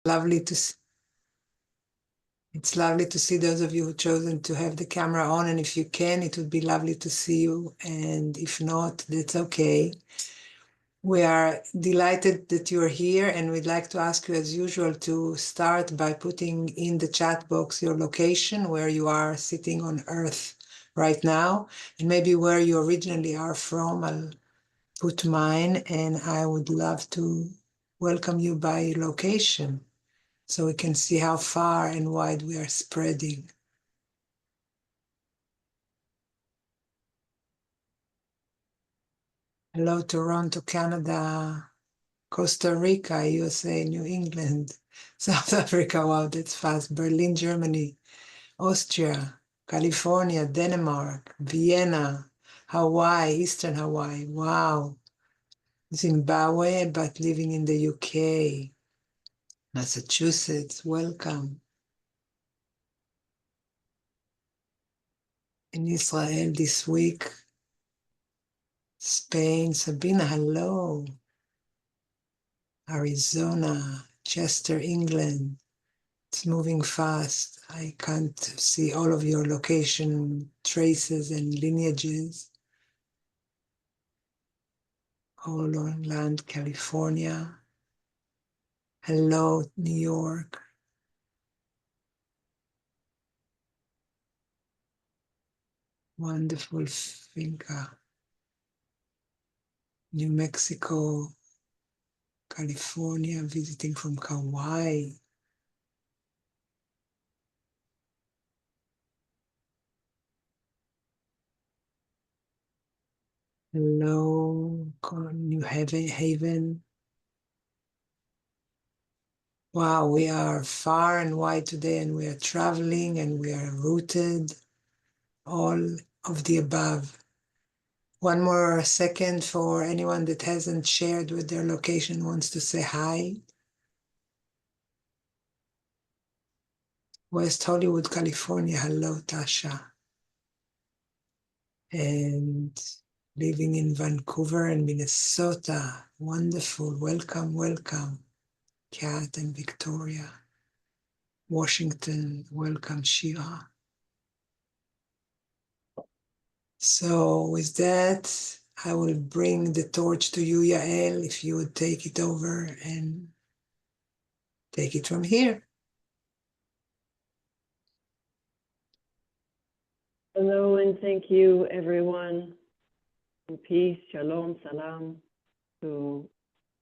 lovely to see. It's lovely to see those of you who've chosen to have the camera on, and if you can, it would be lovely to see you, and if not, that's okay. We are delighted that you're here, and we'd like to ask you, as usual, to start by putting in the chat box your location, where you are sitting on Earth right now, and maybe where you originally are from. I'll put mine, and I would love to welcome you by location, so we can see how far and wide we are spreading. Hello, Toronto, Canada, Costa Rica, USA, New England, South Africa, wow, that's fast, Berlin, Germany, Austria, California, Denmark, Vienna, Hawaii, Eastern Hawaii, wow, Zimbabwe, but living in the UK, Massachusetts, welcome. In Israel this week, Spain, Sabina, hello. Arizona, Chester, England. It's moving fast. I can't see all of your location traces and lineages. Holland, California. Hello, New York. Wonderful finca. New Mexico, California, visiting from Kauai. Hello, New Haven. Wow, we are far and wide today, and we are traveling, and we are rooted, all of the above. One more second for anyone that hasn't shared with their location, wants to say hi. West Hollywood, California. Hello, Tasha. And living in Vancouver and Minnesota. Wonderful. Welcome, welcome. Kat and Victoria. Washington. Welcome, Shira. So with that, I will bring the torch to you, Yael, if you would take it over and take it from here. Hello, and thank you, everyone. And peace, shalom, salam to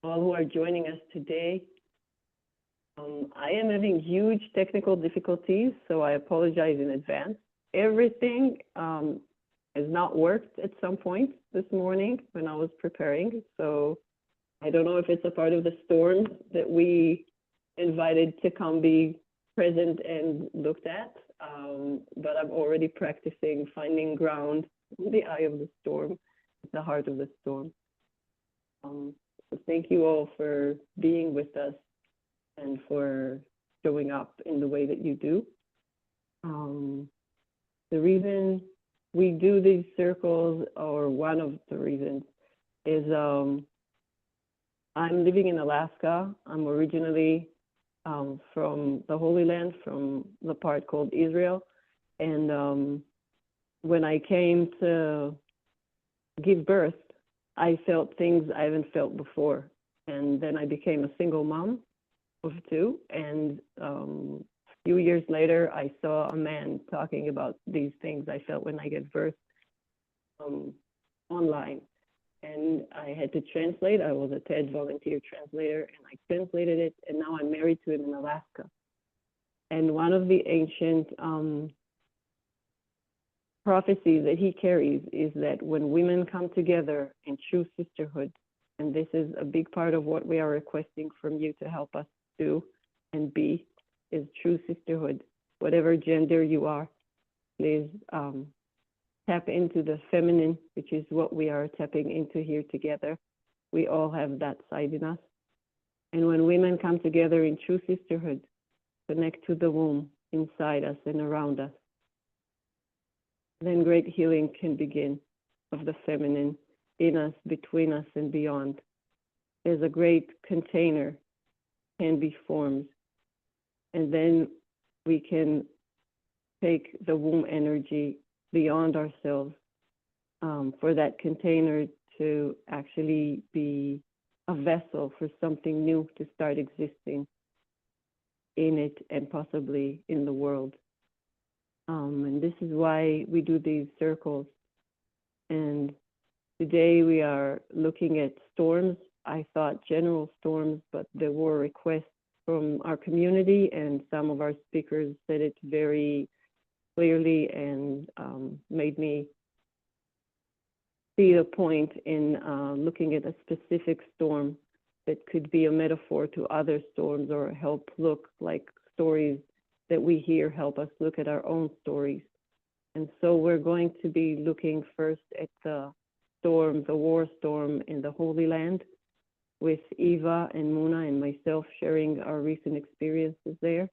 all who are joining us today. I am having huge technical difficulties, so I apologize in advance. Everything has not worked at some point this morning when I was preparing, so I don't know if it's a part of the storm that we invited to come be present and looked at, but I'm already practicing finding ground in the eye of the storm, the heart of the storm. So thank you all for being with us and for showing up in the way that you do. The reason we do these circles, or one of the reasons, is I'm living in Alaska. I'm originally from the Holy Land, from the part called Israel. And when I came to give birth, I felt things I haven't felt before. And then I became a single mom of two. And a few years later, I saw a man talking about these things I felt when I gave birth online. And I had to translate. I was a TED volunteer translator, and I translated it, and now I'm married to him in Alaska. And one of the ancient prophecies that he carries is that when women come together in true sisterhood, and this is a big part of what we are requesting from you to help us do and be, is true sisterhood. Whatever gender you are, please tap into the feminine, which is what we are tapping into here together. We all have that side in us. And when women come together in true sisterhood, connect to the womb inside us and around us, then great healing can begin of the feminine in us, between us, and beyond. There's a great container can be formed And then we can take the womb energy beyond ourselves for that container to actually be a vessel for something new to start existing in it and possibly in the world. And this is why we do these circles. And today we are looking at storms. I thought general storms, but there were requests from our community, and some of our speakers said it very clearly and made me see the point in looking at a specific storm that could be a metaphor to other storms or help look like stories that we hear help us look at our own stories. And so we're going to be looking first at the storm, the war storm in the Holy Land, with Eva and Muna and myself sharing our recent experiences there.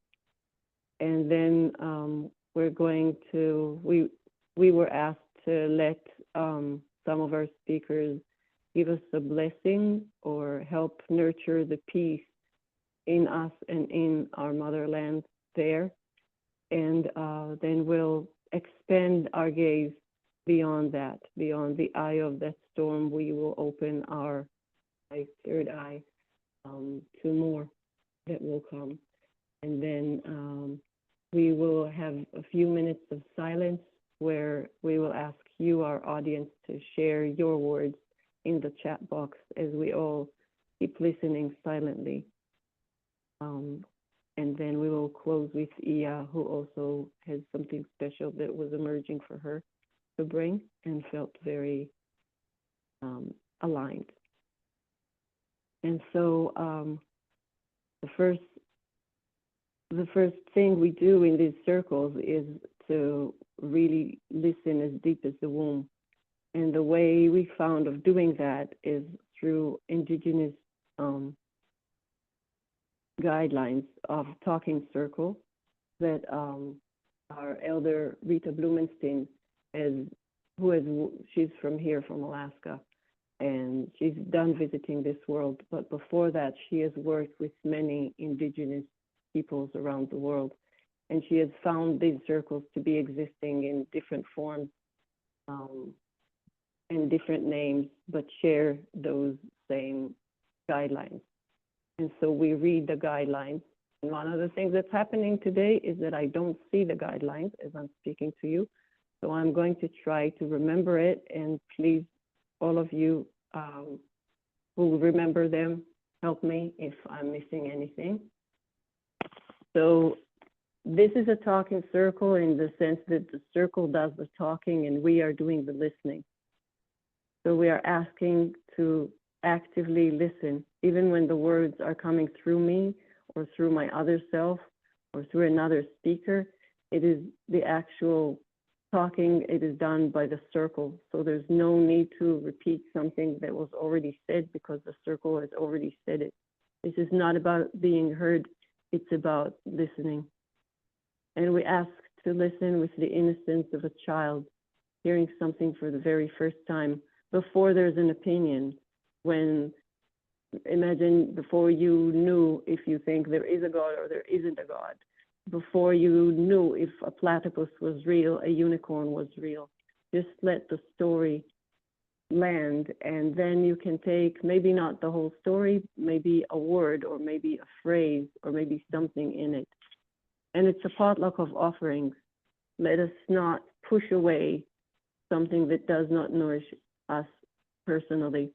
And then we're going to, we were asked to let some of our speakers give us a blessing or help nurture the peace in us and in our motherland there. And then we'll expand our gaze beyond that, beyond the eye of that storm. We will open our third eye to more that will come. And then we will have a few minutes of silence where we will ask you, our audience, to share your words in the chat box as we all keep listening silently. And then we will close with Ia, who also has something special that was emerging for her to bring and felt very aligned. And so the first thing we do in these circles is to really listen as deep as the womb. And the way we found of doing that is through indigenous guidelines of talking circle that our elder Rita Blumenstein she's from here, from Alaska, and she's done visiting this world. But before that, she has worked with many indigenous peoples around the world. And she has found these circles to be existing in different forms and different names, but share those same guidelines. And so we read the guidelines. And one of the things that's happening today is that I don't see the guidelines as I'm speaking to you. So I'm going to try to remember it. And please, all of you who remember them, help me if I'm missing anything. So this is a talking circle in the sense that the circle does the talking and we are doing the listening. So we are asking to actively listen, even when the words are coming through me or through my other self or through another speaker. It is the actual talking, it is done by the circle. So there's no need to repeat something that was already said because the circle has already said it. This is not about being heard, it's about listening. And we ask to listen with the innocence of a child, hearing something for the very first time, before there's an opinion. When, imagine before you knew if you think there is a God or there isn't a God, before you knew if a platypus was real, a unicorn was real. Just let the story land, and then you can take maybe not the whole story, maybe a word or maybe a phrase or maybe something in it. And it's a potluck of offerings. Let us not push away something that does not nourish us personally,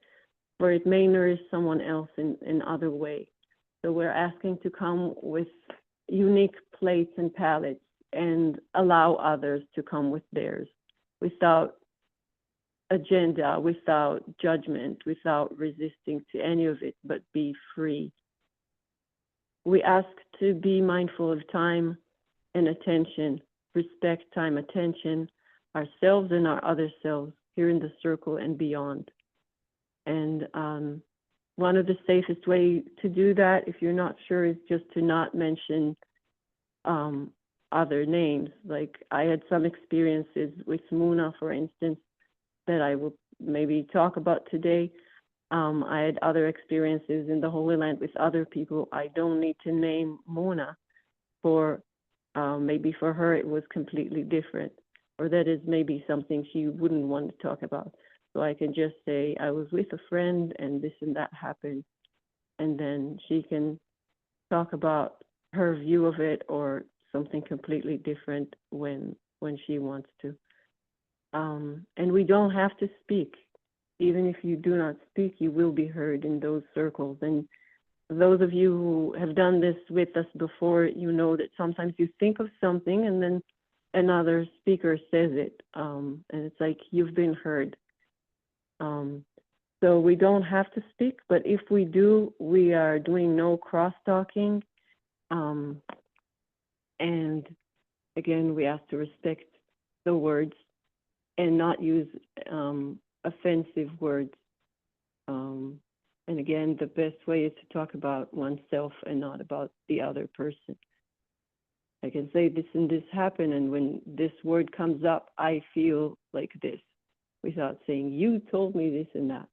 for it may nourish someone else in other way. So we're asking to come with unique plates and palettes and allow others to come with theirs without agenda, without judgment, without resisting to any of it, but be free. We ask to be mindful of time and attention, respect time, attention, ourselves and our other selves here in the circle and beyond. And one of the safest ways to do that, if you're not sure, is just to not mention other names. Like I had some experiences with Muna, for instance, that I will maybe talk about today. I had other experiences in the Holy Land with other people. I don't need to name Muna, for maybe for her it was completely different, or that is maybe something she wouldn't want to talk about. So I can just say, I was with a friend and this and that happened. And then she can talk about her view of it or something completely different when she wants to. And we don't have to speak. Even if you do not speak, you will be heard in those circles. And those of you who have done this with us before, you know that sometimes you think of something and then another speaker says it. And it's like you've been heard. So we don't have to speak, but if we do, we are doing no cross-talking. And again, we have to respect the words and not use offensive words. And again, the best way is to talk about oneself and not about the other person. I can say this and this happened, and when this word comes up, I feel like this, without saying, you told me this and that.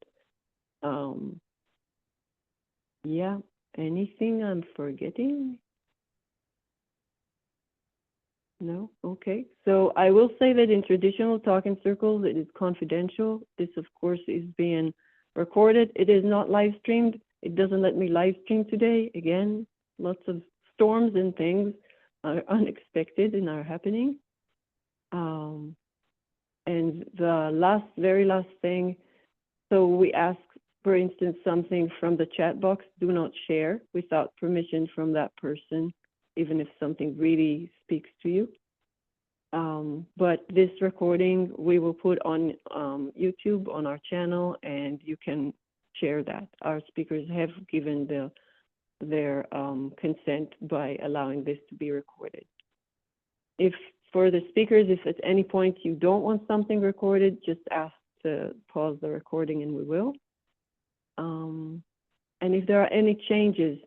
Yeah, anything I'm forgetting? No? Okay. So I will say that in traditional talking circles, it is confidential. This, of course, is being recorded. It is not live streamed. It doesn't let me live stream today. Again, lots of storms and things are unexpected and are happening. And the very last thing, so we ask, for instance, something from the chat box, do not share without permission from that person, even if something really speaks to you. But this recording we will put on YouTube on our channel, and you can share that. Our speakers have given their consent by allowing this to be recorded. If for the speakers, if at any point you don't want something recorded, just ask to pause the recording and we will. And if there are any changes,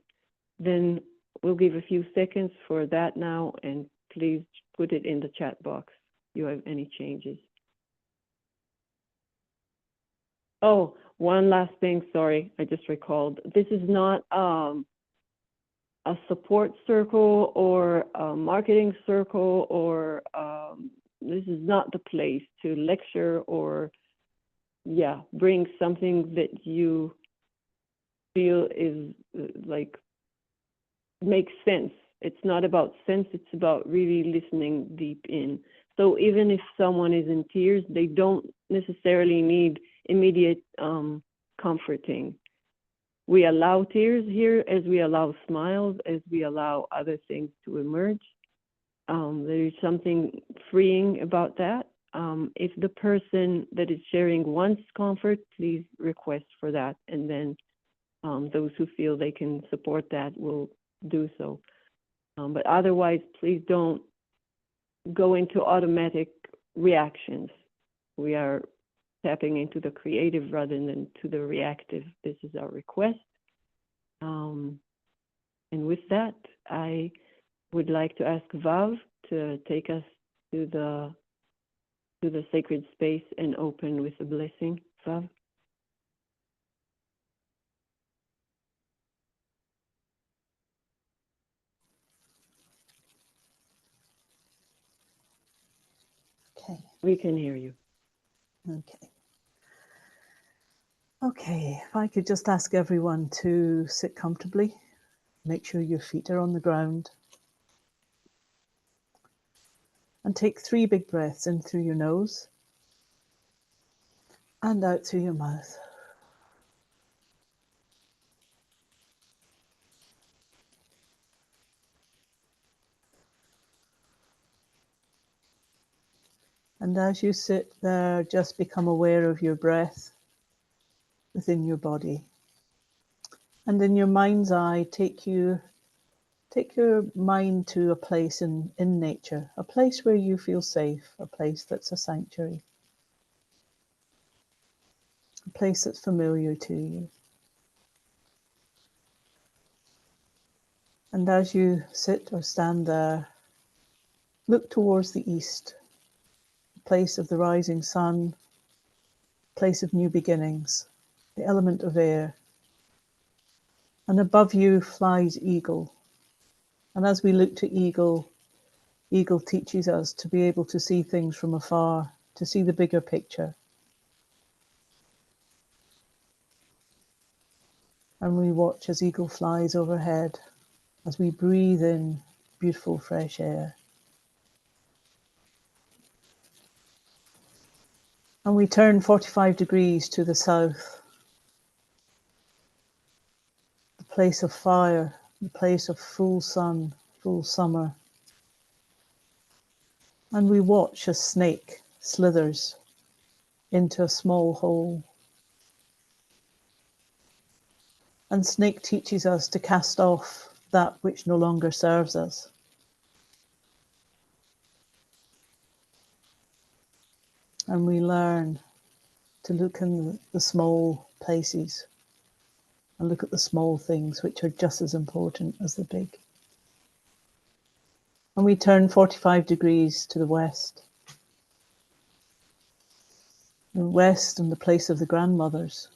then we'll give a few seconds for that now, and please put it in the chat box if you have any changes. Oh, one last thing, sorry, I just recalled. This is not a support circle or a marketing circle, or this is not the place to lecture or, yeah, bring something that you feel is like makes sense. It's not about sense, it's about really listening deep in. So even if someone is in tears, they don't necessarily need immediate comforting. We allow tears here as we allow smiles, as we allow other things to emerge. There is something freeing about that. If the person that is sharing wants comfort, please request for that, and then those who feel they can support that will do so. But otherwise, please don't go into automatic reactions. We are tapping into the creative rather than to the reactive. This is our request. And with that, I would like to ask Vav to take us to the sacred space and open with a blessing. Vav. Okay. We can hear you. Okay. Okay, if I could just ask everyone to sit comfortably, make sure your feet are on the ground, and take 3 big breaths in through your nose and out through your mouth. And as you sit there, just become aware of your breath within your body. And in your mind's eye, take your mind to a place in nature, a place where you feel safe, a place that's a sanctuary, a place that's familiar to you. And as you sit or stand there, look towards the east, the place of the rising sun, place of new beginnings, the element of air. And above you flies eagle, And as we look to Eagle, Eagle teaches us to be able to see things from afar, to see the bigger picture. And we watch as Eagle flies overhead, as we breathe in beautiful fresh air. And we turn 45 degrees to the south, the place of fire, the place of full sun, full summer. And we watch a snake slithers into a small hole. And snake teaches us to cast off that which no longer serves us. And we learn to look in the small places and look at the small things which are just as important as the big. And we turn 45 degrees to the west. The west and the place of the grandmothers,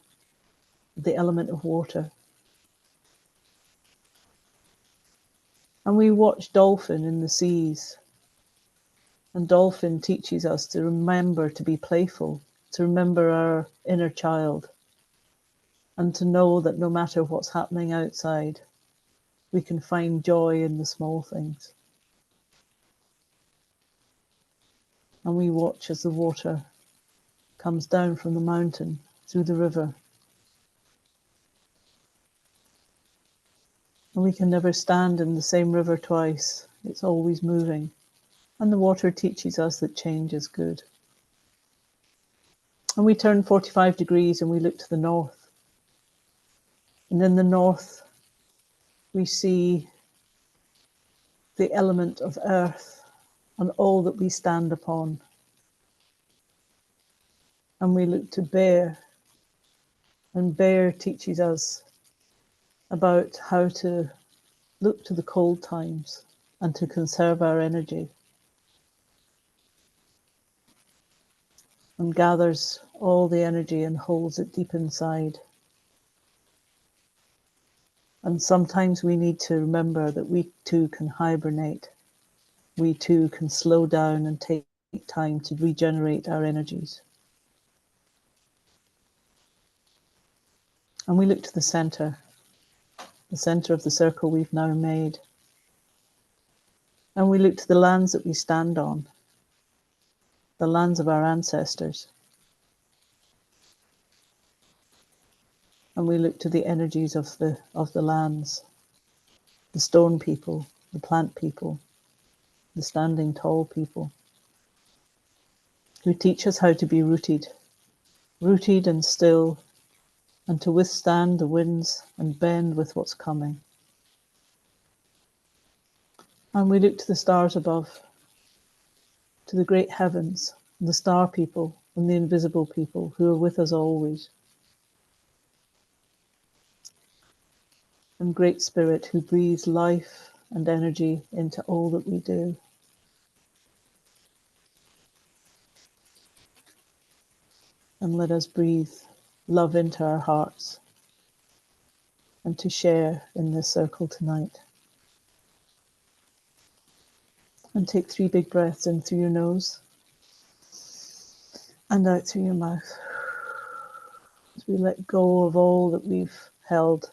the element of water. And we watch dolphin in the seas. And dolphin teaches us to remember to be playful, to remember our inner child, and to know that no matter what's happening outside, we can find joy in the small things. And we watch as the water comes down from the mountain through the river. And we can never stand in the same river twice. It's always moving. And the water teaches us that change is good. And we turn 45 degrees and we look to the north. And in the north, we see the element of earth and all that we stand upon. And we look to Bear. And Bear teaches us about how to look to the cold times and to conserve our energy. And gathers all the energy and holds it deep inside. And sometimes we need to remember that we too can hibernate. We too can slow down and take time to regenerate our energies. And we look to the center of the circle we've now made. And we look to the lands that we stand on, the lands of our ancestors. And we look to the energies of the lands, the stone people, the plant people, the standing tall people, who teach us how to be rooted and still, and to withstand the winds and bend with what's coming. And we look to the stars above, to the great heavens, the star people and the invisible people who are with us always. And Great Spirit who breathes life and energy into all that we do. And let us breathe love into our hearts and to share in this circle tonight. And take 3 big breaths in through your nose and out through your mouth. As we let go of all that we've held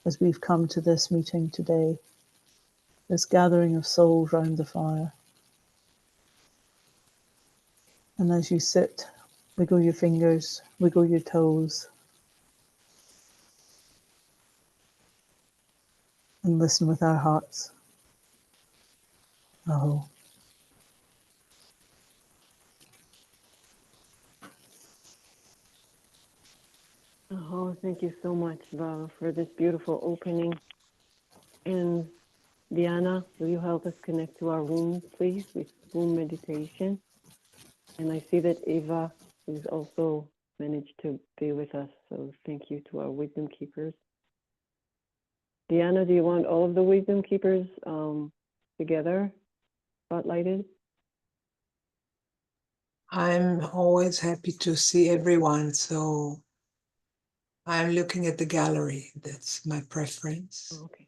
as we've come to this meeting today, this gathering of souls round the fire. And as you sit, wiggle your fingers, wiggle your toes, and listen with our hearts. Aho. Oh, thank you so much, Val, for this beautiful opening. And Diana, will you help us connect to our room, please, with room meditation? And I see that Eva has also managed to be with us, so thank you to our wisdom keepers. Diana, do you want all of the wisdom keepers together, spotlighted? I'm always happy to see everyone, so I'm looking at the gallery. That's my preference. Oh, okay.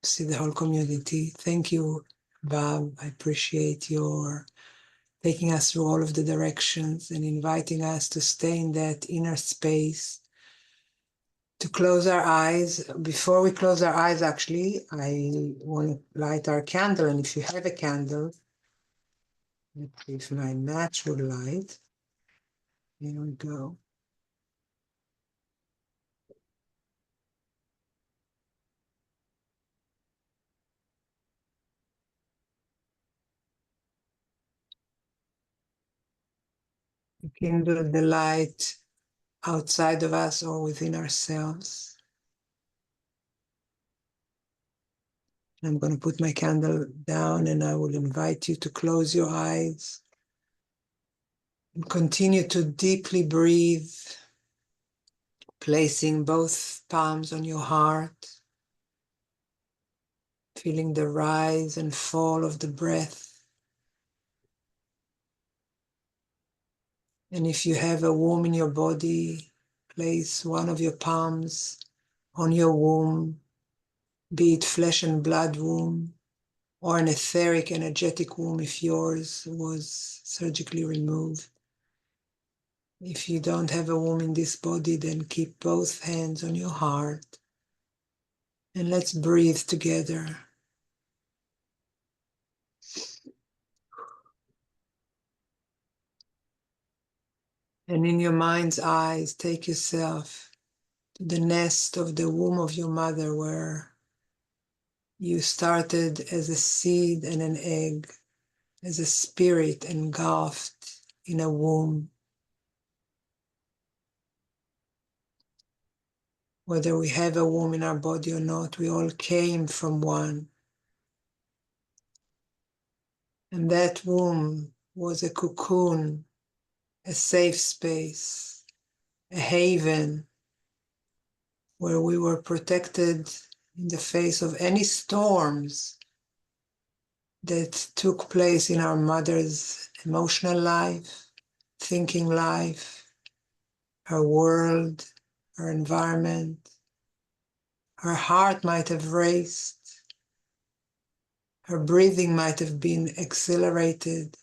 See the whole community. Thank you, Bob. I appreciate your taking us through all of the directions and inviting us to stay in that inner space, to close our eyes. Before we close our eyes, actually, I want to light our candle. And if you have a candle, let's see if my match would light. Here we go. We kindle the light outside of us or within ourselves. I'm going to put my candle down and I will invite you to close your eyes and continue to deeply breathe, placing both palms on your heart, feeling the rise and fall of the breath. And if you have a womb in your body, place one of your palms on your womb, be it flesh and blood womb, or an etheric, energetic womb if yours was surgically removed. If you don't have a womb in this body, then keep both hands on your heart. And let's breathe together. And in your mind's eyes, take yourself to the nest of the womb of your mother, where you started as a seed and an egg, as a spirit engulfed in a womb. Whether we have a womb in our body or not, we all came from one. And that womb was a cocoon, a safe space, a haven where we were protected in the face of any storms that took place in our mother's emotional life, thinking life, her world, her environment. Her heart might have raced, her breathing might have been accelerated,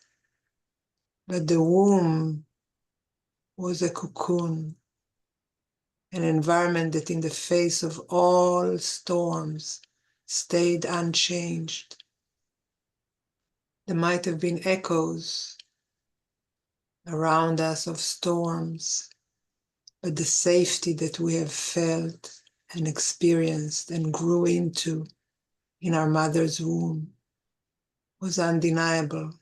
but the womb was a cocoon, an environment that in the face of all storms stayed unchanged. There might have been echoes around us of storms, but the safety that we have felt and experienced and grew into in our mother's womb was undeniable.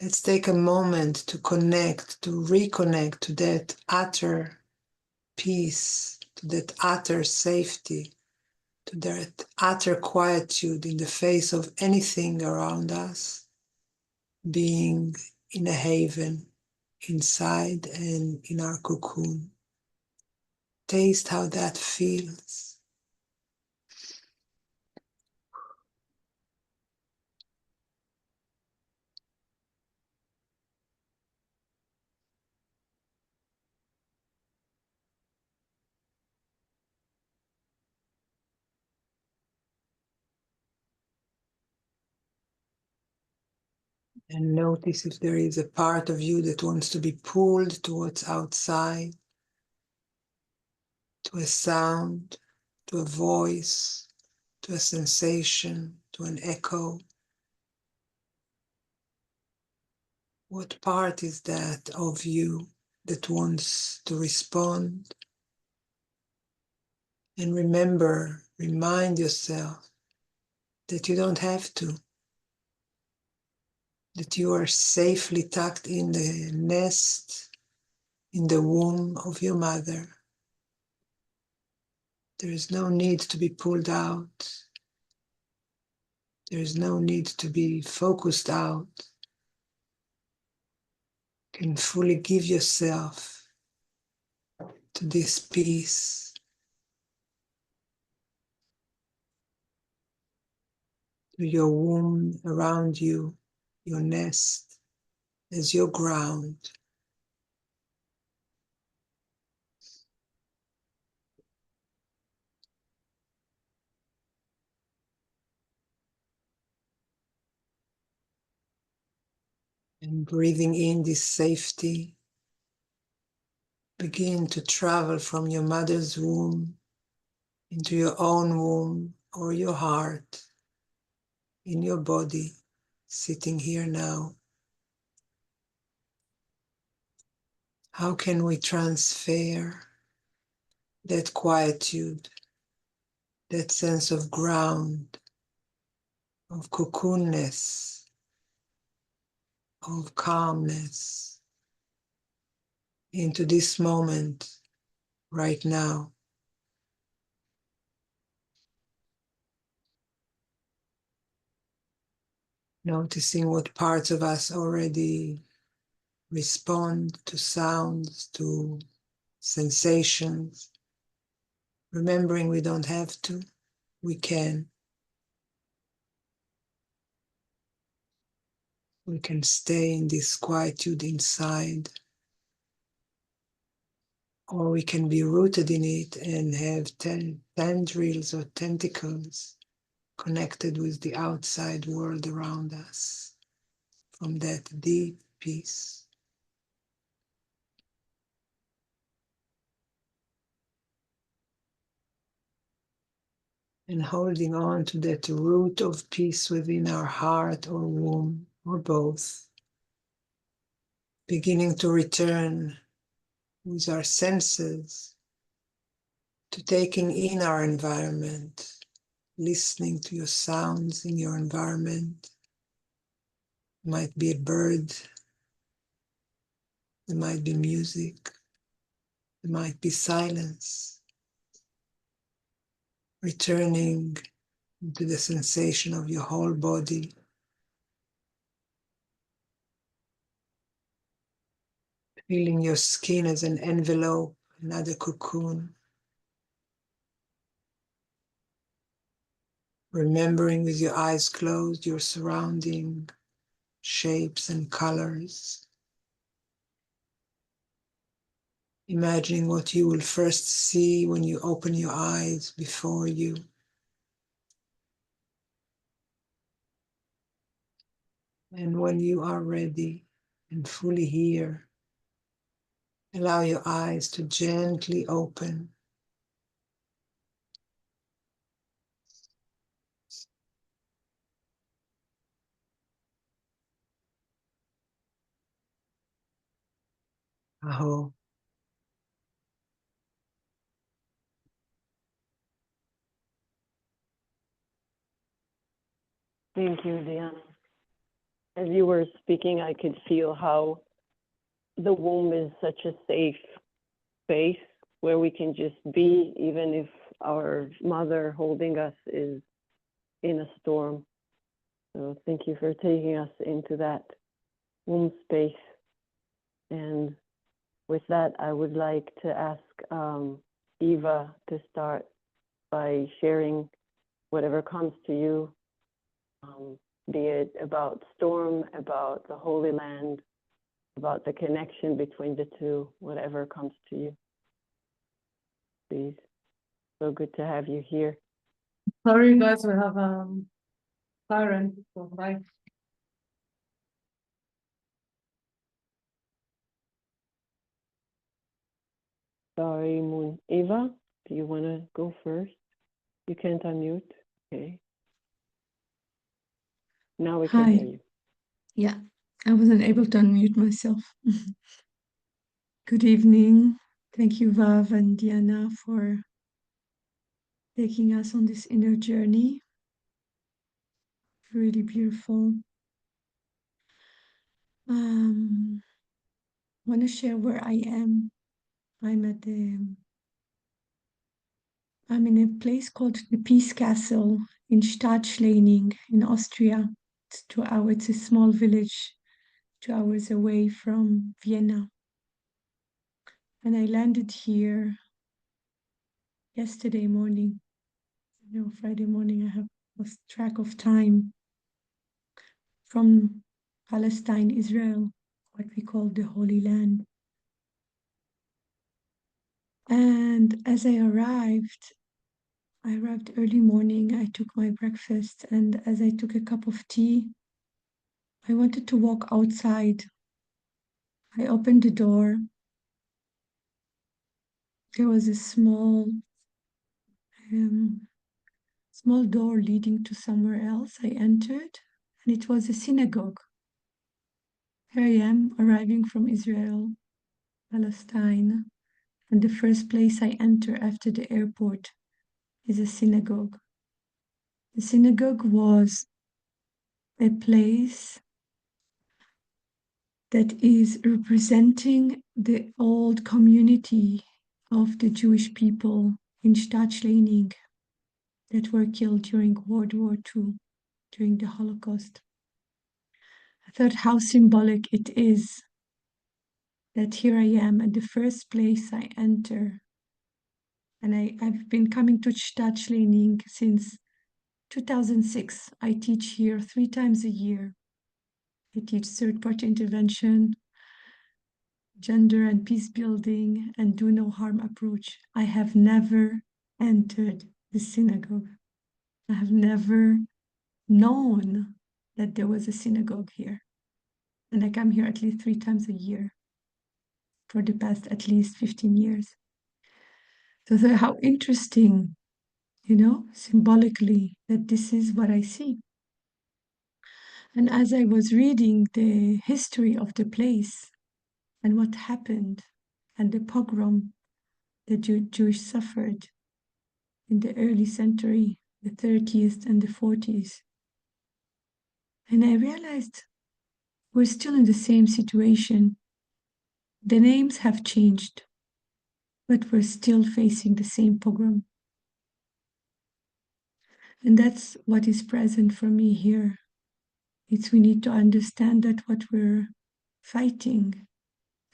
Let's take a moment to connect, to reconnect to that utter peace, to that utter safety, to that utter quietude in the face of anything around us, being in a haven, inside and in our cocoon. Taste how that feels. And notice if there is a part of you that wants to be pulled towards outside, to a sound, to a voice, to a sensation, to an echo. What part is that of you that wants to respond? And remember, remind yourself that you don't have to, that you are safely tucked in the nest, in the womb of your mother. There is no need to be pulled out. There is no need to be focused out. You can fully give yourself to this peace, to your womb around you, your nest as your ground. And breathing in this safety, begin to travel from your mother's womb into your own womb or your heart, in your body, sitting here now. How can we transfer that quietude, that sense of ground, of cocoonness, of calmness into this moment right now? Noticing what parts of us already respond to sounds, to sensations. Remembering we don't have to, we can. We can stay in this quietude inside, or we can be rooted in it and have tendrils or tentacles connected with the outside world around us from that deep peace. And holding on to that root of peace within our heart or womb, or both. Beginning to return with our senses to taking in our environment, listening to your sounds in your environment. It might be a bird, there might be music, there might be silence. Returning to the sensation of your whole body. Feeling your skin as an envelope, another cocoon. Remembering with your eyes closed your surrounding shapes and colors. Imagining what you will first see when you open your eyes before you. And when you are ready and fully here, allow your eyes to gently open. Aho. Thank you, Diana. As you were speaking, I could feel how the womb is such a safe space where we can just be, even if our mother holding us is in a storm. So thank you for taking us into that womb space. And with that, I would like to ask Eva to start by sharing whatever comes to you, be it about storm, about the Holy Land, about the connection between the two, whatever comes to you. Please. So good to have you here. Sorry, guys, we have siren. So bye. Sorry, Moon. Eva, do you want to go first? You can't unmute. Okay. Now we can Hi. hear you. Yeah, I wasn't able to unmute myself. Good evening. Thank you, Vav and Diana, for taking us on this inner journey. Really beautiful. I want to share where I am. I'm in a place called the Peace Castle in Stadtschleining in Austria. It's a small village 2 hours away from Vienna. And I landed here yesterday morning. Friday morning, I have lost track of time, from Palestine-Israel, what we call the Holy Land. And as I arrived early morning, I took my breakfast, and as I took a cup of tea, I wanted to walk outside. I opened the door. There was a small door leading to somewhere else. I entered, and it was a synagogue. Here I am, arriving from Israel, Palestine, and the first place I enter after the airport is a synagogue. The synagogue was a place that is representing the old community of the Jewish people in Stadtschleining that were killed during World War II, during the Holocaust. I thought how symbolic it is that here I am at the first place I enter. And I've been coming to Stadtschleining since 2006. I teach here 3 times a year. I teach third-party intervention, gender and peace building, and do no harm approach. I have never entered the synagogue. I have never known that there was a synagogue here. And I come here at least 3 times a year for the past at least 15 years. So how interesting, symbolically, that this is what I see. And as I was reading the history of the place and what happened and the pogrom the Jews suffered in the early century, the 30s and the 40s, and I realized we're still in the same situation. The names have changed, but we're still facing the same pogrom. And that's what is present for me here. We need to understand that what we're fighting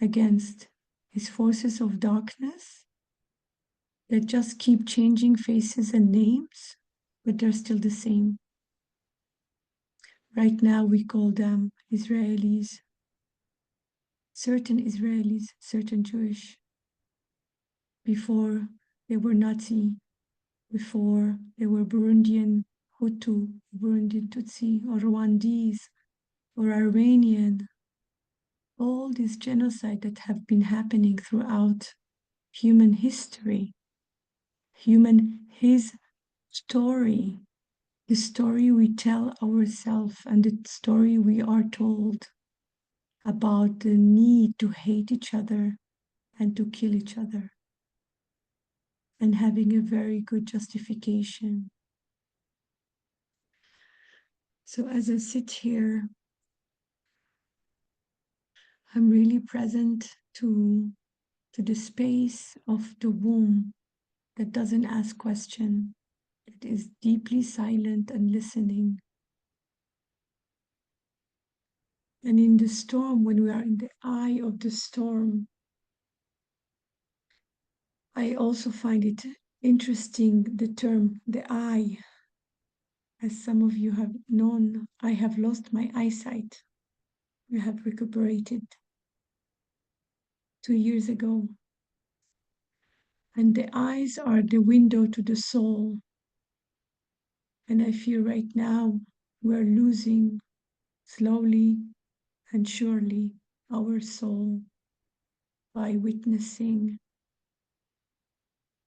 against is forces of darkness that just keep changing faces and names, but they're still the same. Right now we call them Israelis, certain Israelis, certain Jewish. Before they were Nazi, before they were Burundian Hutu, Burundian Tutsi, or Rwandese, or Armenian. All this genocide that have been happening throughout human history, his story, the story we tell ourselves and the story we are told about the need to hate each other and to kill each other, and having a very good justification. So as I sit here, I'm really present to the space of the womb that doesn't ask question, that is deeply silent and listening. And in the storm, when we are in the eye of the storm, I also find it interesting, the term, the eye. As some of you have known, I have lost my eyesight. I have recuperated 2 years ago. And the eyes are the window to the soul. And I feel right now we're losing slowly and surely our soul by witnessing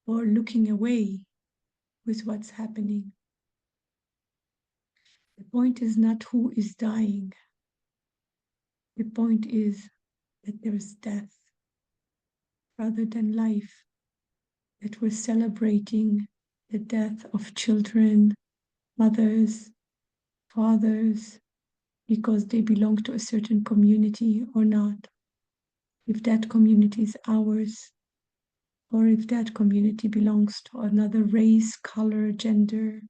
or looking away with what's happening. The point is not who is dying. The point is that there is death rather than life, that we're celebrating the death of children, mothers, fathers, because they belong to a certain community or not. If that community is ours, or if that community belongs to another race, color, gender.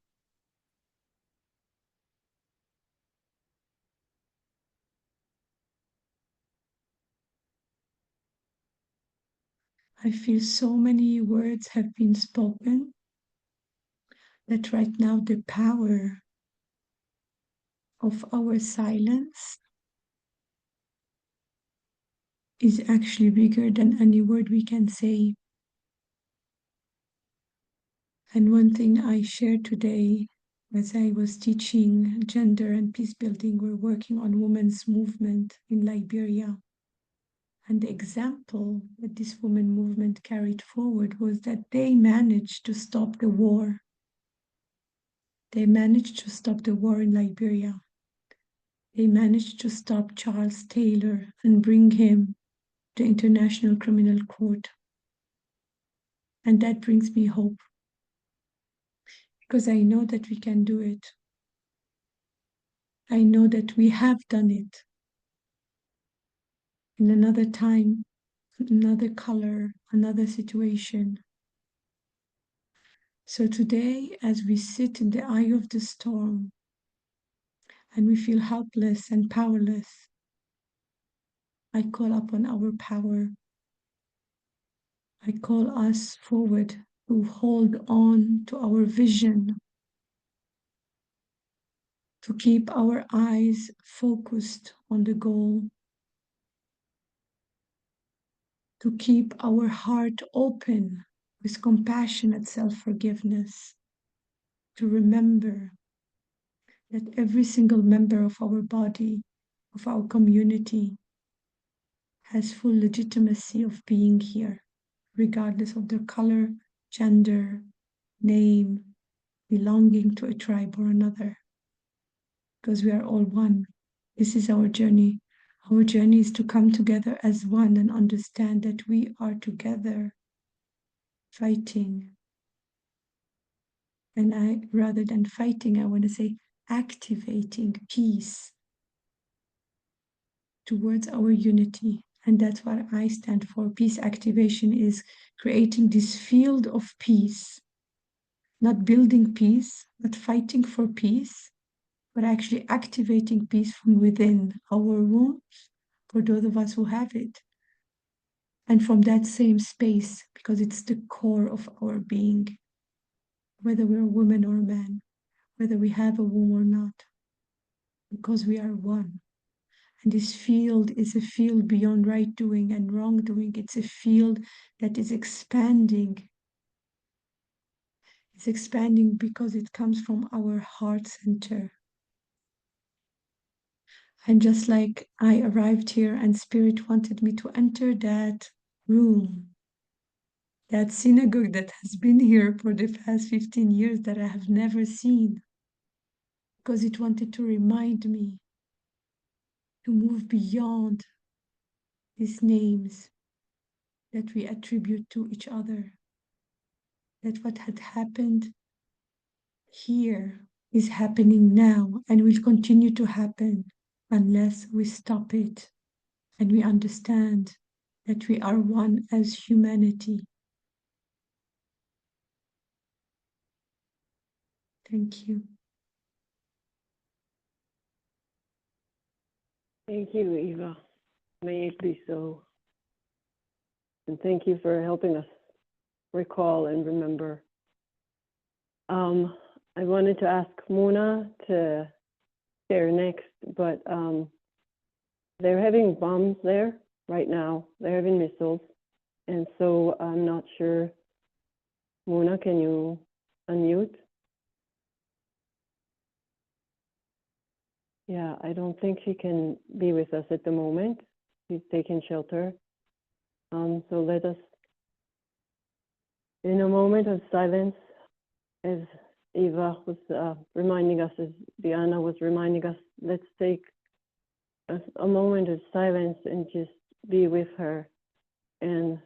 I feel so many words have been spoken that right now the power of our silence is actually bigger than any word we can say. And one thing I shared today as I was teaching gender and peace building, we're working on women's movement in Liberia. And the example that this women movement carried forward was that they managed to stop the war. They managed to stop the war in Liberia. They managed to stop Charles Taylor and bring him to the International Criminal Court. And that brings me hope, because I know that we can do it. I know that we have done it. In another time, another color, another situation. So today, as we sit in the eye of the storm and we feel helpless and powerless, I call upon our power. I call us forward to hold on to our vision, to keep our eyes focused on the goal, to keep our heart open with compassionate self-forgiveness, to remember that every single member of our body, of our community, has full legitimacy of being here, regardless of their color, gender, name, belonging to a tribe or another, because we are all one. This is our journey. Our journey is to come together as one and understand that we are together fighting. And rather than fighting, I want to say activating peace towards our unity. And that's what I stand for. Peace activation is creating this field of peace, not building peace, not fighting for peace, but actually activating peace from within our wombs for those of us who have it. And from that same space, because it's the core of our being, whether we're a woman or a man, whether we have a womb or not, because we are one. And this field is a field beyond right doing and wrongdoing. It's a field that is expanding. It's expanding because it comes from our heart center. And just like I arrived here and Spirit wanted me to enter that room, that synagogue that has been here for the past 15 years that I have never seen, because it wanted to remind me to move beyond these names that we attribute to each other. That what had happened here is happening now and will continue to happen unless we stop it and we understand that we are one as humanity. Thank you. Thank you, Eva. May it be so. And thank you for helping us recall and remember. I wanted to ask Muna to share next, but they're having bombs there right now. They're having missiles. And so I'm not sure. Muna, can you unmute? Yeah, I don't think she can be with us at the moment. She's taking shelter. So let us, in a moment of silence, as Eva was reminding us, as Diana was reminding us, let's take a moment of silence and just be with her and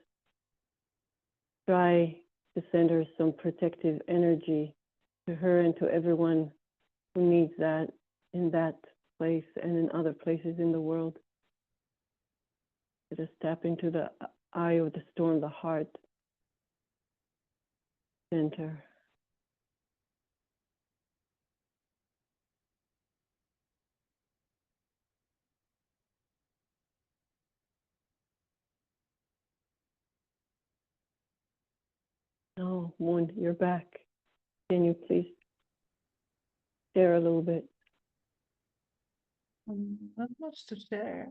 try to send her some protective energy, to her and to everyone who needs that in that place and in other places in the world. Just tap into the eye of the storm, the heart center. Oh, Moon, you're back. Can you please share a little bit? Not much to share.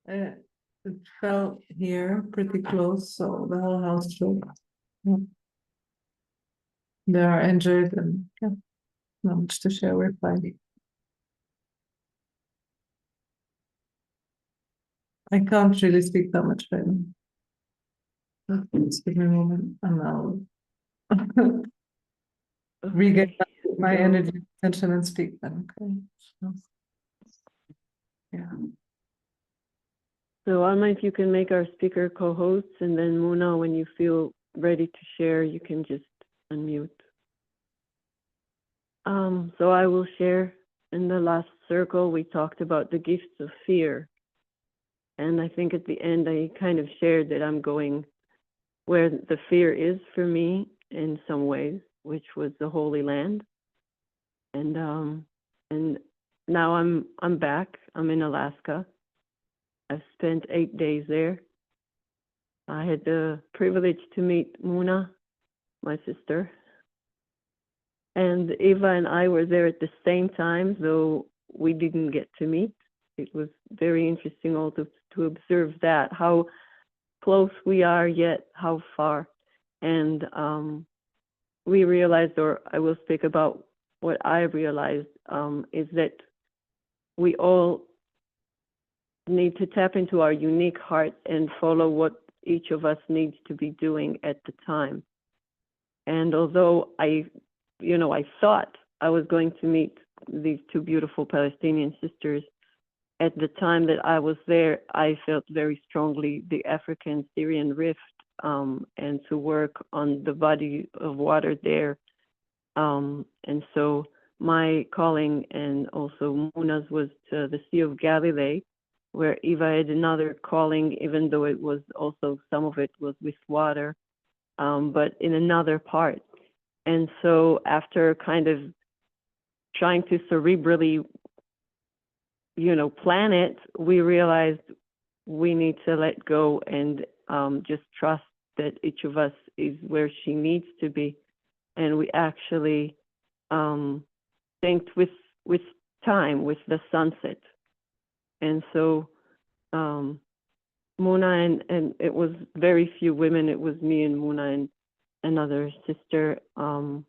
It fell here pretty close, so the whole house shook. they are injured, and yeah, not much to share. We're fine. I can't really speak that much right now. Just give me a moment, and I'll regain my energy, attention, and speak then. Okay. So, yeah. So Alma, if you can make our speaker co-hosts, and then Muna, when you feel ready to share, you can just unmute. So I will share. In the last circle, we talked about the gifts of fear. And I think at the end, I kind of shared that I'm going where the fear is for me in some ways, which was the Holy Land. And now I'm back. I'm in Alaska. I've spent 8 days there. I had the privilege to meet Muna, my sister. And Eva and I were there at the same time, though we didn't get to meet. It was very interesting also to observe that, how close we are, yet how far. And we realized, or I will speak about what I realized, is that we all need to tap into our unique heart and follow what each of us needs to be doing at the time. And although I thought I was going to meet these two beautiful Palestinian sisters, at the time that I was there, I felt very strongly the African-Syrian rift, and to work on the body of water there. And so my calling, and also Muna's, was to the Sea of Galilee, where Eva had another calling, even though it was also, some of it was with water, but in another part. And so after kind of trying to cerebrally, plan it, we realized we need to let go and just trust that each of us is where she needs to be. And we actually synced with time, with the sunset. And so Muna and it was very few women. It was me and Muna and another sister. And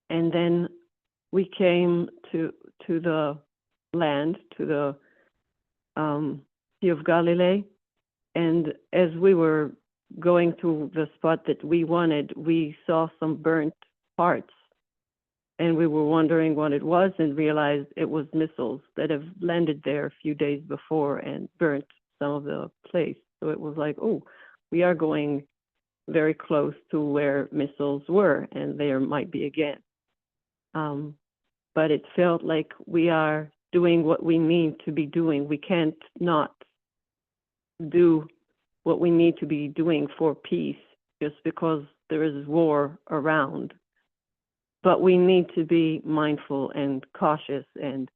then we came to the land, to the Sea of Galilee. And as we were going to the spot that we wanted, we saw some burnt parts. And we were wondering what it was, and realized it was missiles that have landed there a few days before and burnt some of the place. So it was like, oh, we are going very close to where missiles were, and there might be again. But it felt like we are doing what we need to be doing. We can't not do what we need to be doing for peace just because there is war around. But we need to be mindful and cautious and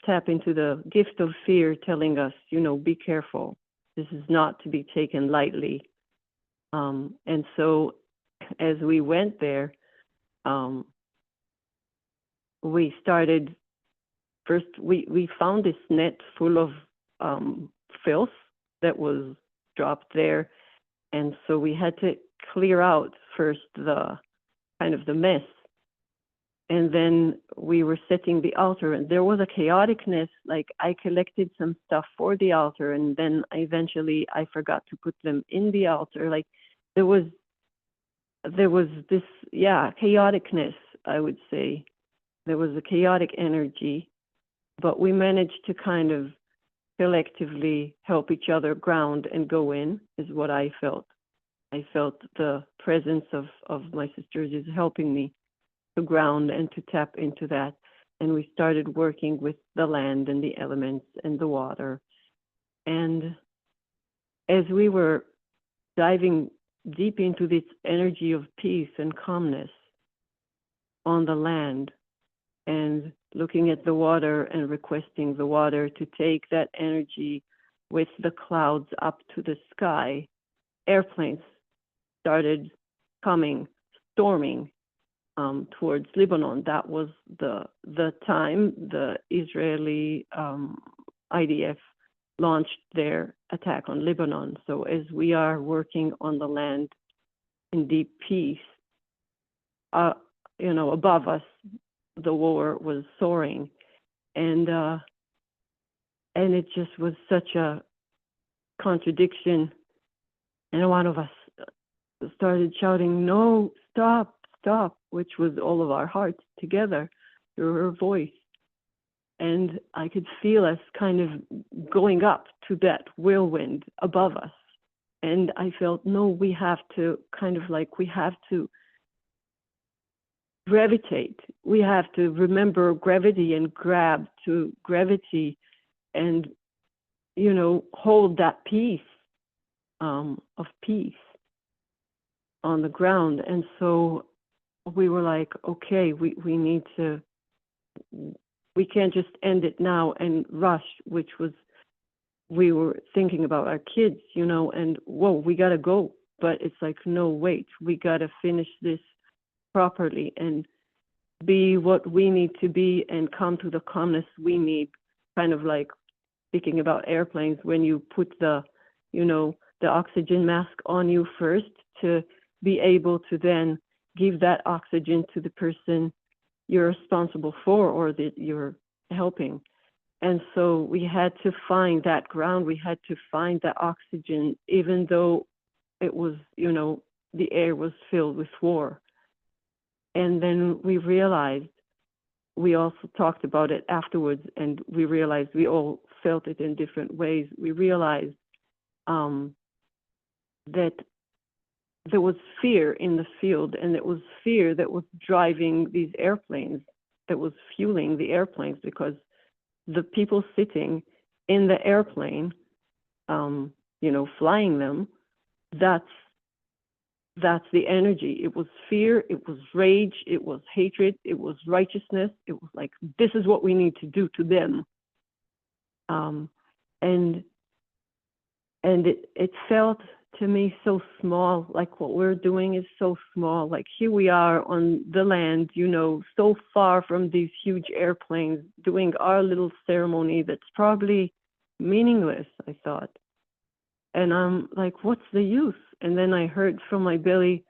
tap into the gift of fear, telling us, be careful. This is not to be taken lightly. And so as we went there, we started, first we found this net full of filth that was dropped there. And so we had to clear out first the kind of the mess. And then we were setting the altar, and there was a chaoticness. Like, I collected some stuff for the altar, and then eventually I forgot to put them in the altar. Like, there was this, chaoticness, I would say. There was a chaotic energy, but we managed to kind of collectively help each other ground and go in, is what I felt. I felt the presence of my sisters is helping me to ground and to tap into that. And we started working with the land and the elements and the water. And as we were diving deep into this energy of peace and calmness on the land, and looking at the water and requesting the water to take that energy with the clouds up to the sky, airplanes started coming, storming towards Lebanon. That was the time the Israeli IDF launched their attack on Lebanon. So as we are working on the land in deep peace, above us, the war was soaring, and it just was such a contradiction. And one of us started shouting, "No, stop, stop," which was all of our hearts together through her voice. And I could feel us kind of going up to that whirlwind above us. And I felt, no, we have to gravitate. We have to remember gravity and grab to gravity and, hold that peace of peace on the ground. And so we were like, okay, we need to, we can't just end it now and rush, which was, we were thinking about our kids, and whoa, we gotta go. But it's like, no, wait, we gotta finish this properly and be what we need to be and come to the calmness we need. Kind of like speaking about airplanes, when you put the oxygen mask on you first to be able to then give that oxygen to the person you're responsible for or that you're helping. And so we had to find that ground. We had to find that oxygen, even though it was, the air was filled with war. And then we realized, we also talked about it afterwards, and we realized we all felt it in different ways. We realized that there was fear in the field, and it was fear that was driving these airplanes, that was fueling the airplanes, because the people sitting in the airplane, flying them, that's the energy. It was fear, it was rage, it was hatred, it was righteousness. It was like, this is what we need to do to them. And it felt to me so small, like what we're doing is so small. Like here we are on the land, so far from these huge airplanes, doing our little ceremony that's probably meaningless, I thought. And I'm like, what's the use? And then I heard from my belly,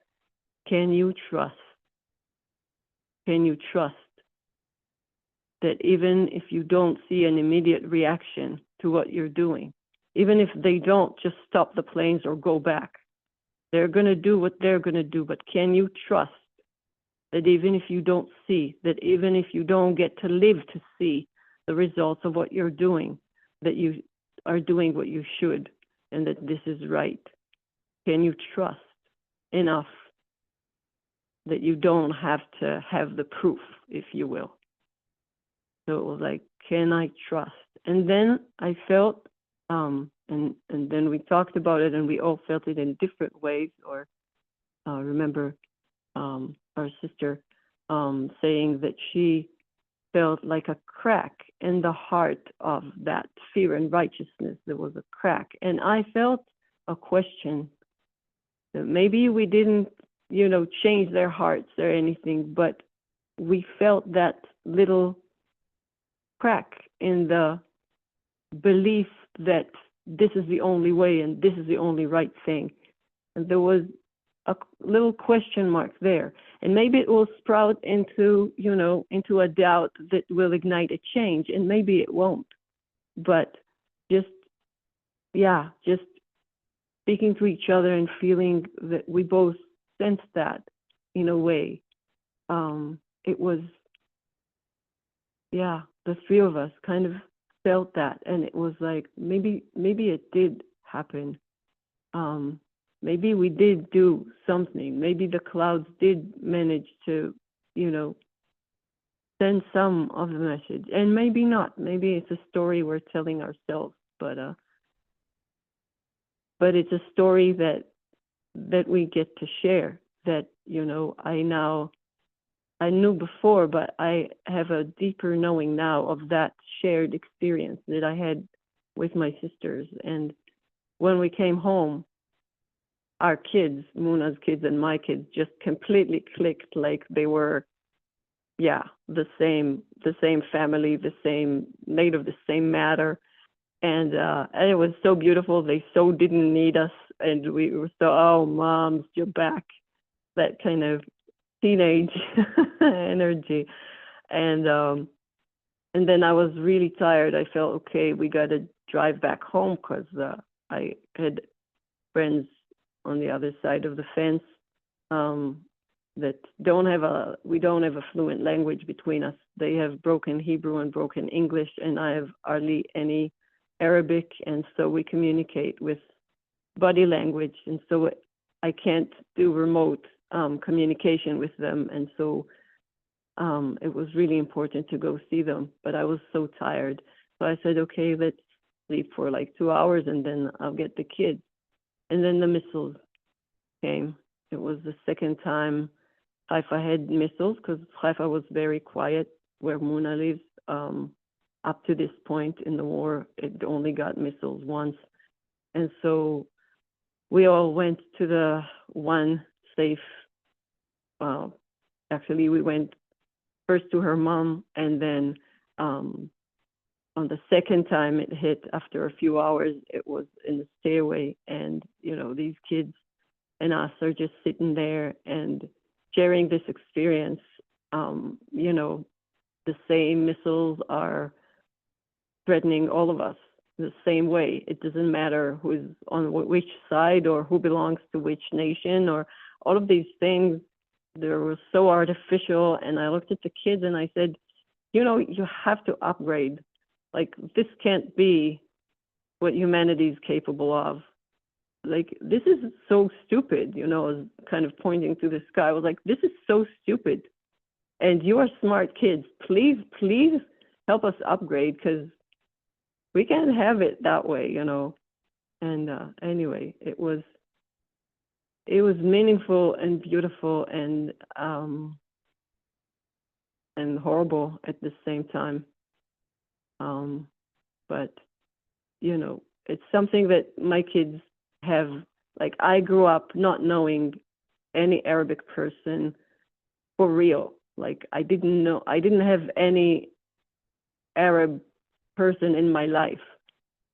can you trust? Can you trust that even if you don't see an immediate reaction to what you're doing, even if they don't just stop the planes or go back, they're going to do what they're going to do. But can you trust that even if you don't see, that even if you don't get to live to see the results of what you're doing, that you are doing what you should and that this is right? Can you trust enough that you don't have to have the proof, if you will? So it was like, can I trust? And then I felt, and then we talked about it, and we all felt it in different ways. Or remember our sister saying that she felt like a crack in the heart of that fear and righteousness. There was a crack. And I felt a question that maybe we didn't, change their hearts or anything, but we felt that little crack in the belief that this is the only way and this is the only right thing. And there was a little question mark there. And maybe it will sprout into, into a doubt that will ignite a change, and maybe it won't. But just speaking to each other and feeling that we both sensed that in a way. It was, the three of us kind of felt that, and it was like, maybe it did happen. Maybe we did do something. Maybe the clouds did manage to, send some of the message, and maybe not. Maybe it's a story we're telling ourselves, but it's a story that we get to share. That I knew before, but I have a deeper knowing now of that shared experience that I had with my sisters. And when we came home, our kids, Muna's kids and my kids, just completely clicked, like they were, the same family, the same, made of the same matter. And it was so beautiful. They so didn't need us. And we were so, oh, moms, you're back. That kind of teenage energy. And then I was really tired. I felt, okay, we got to drive back home because I had friends on the other side of the fence that we don't have a fluent language between us. They have broken Hebrew and broken English, and I have hardly any Arabic, and so we communicate with body language, and so I can't do remote communication with them, and so it was really important to go see them, but I was so tired. So I said, okay, let's sleep for like 2 hours and then I'll get the kids. And then the missiles came. It was the second time Haifa had missiles, because Haifa was very quiet where Muna lives. Up to this point in the war, it only got missiles once. And so we all went to the one safe, actually we went first to her mom, and then on the second time it hit, after a few hours, it was in the stairway, and these kids and us are just sitting there and sharing this experience. The same missiles are threatening all of us the same way. It doesn't matter who's on which side or who belongs to which nation, or all of these things. They were so artificial. And I looked at the kids and I said, you have to upgrade. Like, this can't be what humanity is capable of. Like, this is so stupid, I was kind of pointing to the sky. I was like, this is so stupid. And you are smart kids. Please, please help us upgrade, because we can't have it that way, And anyway, it was meaningful and beautiful and horrible at the same time. But it's something that my kids have. Like, I grew up not knowing any Arabic person for real. Like, I didn't have any Arab person in my life.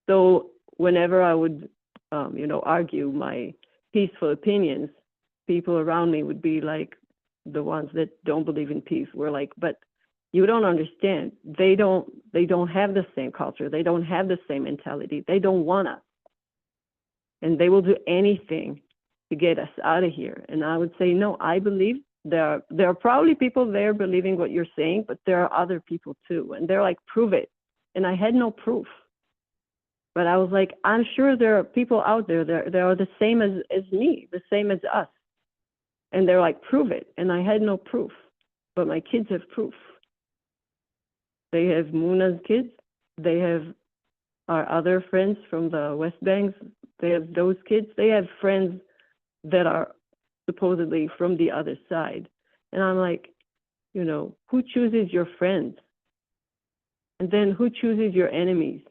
So whenever I would, argue my peaceful opinions, people around me would be like, the ones that don't believe in peace were like, but you don't understand. They don't have the same culture. They don't have the same mentality. They don't want us. And they will do anything to get us out of here. And I would say, no, I believe there are probably people there believing what you're saying, but there are other people too. And they're like, prove it. And I had no proof. But I was like, I'm sure there are people out there that are the same as me, the same as us. And they're like, prove it. And I had no proof. But my kids have proof. They have Muna's kids. They have our other friends from the West Banks. They have those kids. They have friends that are supposedly from the other side. And I'm like, who chooses your friends? And then who chooses your enemies?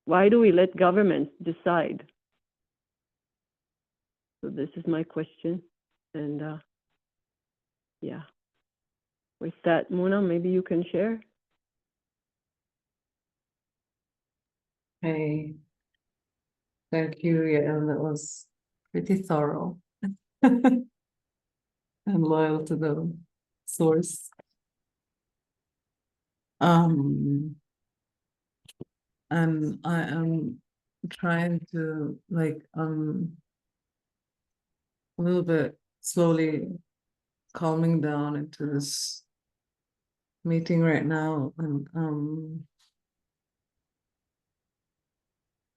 Why do we let governments decide? So this is my question. And yeah. With that, Muna, maybe you can share. Hey, thank you, Yael. That was pretty thorough and loyal to the source. And I am trying to, like, a little bit slowly calming down into this meeting right now, and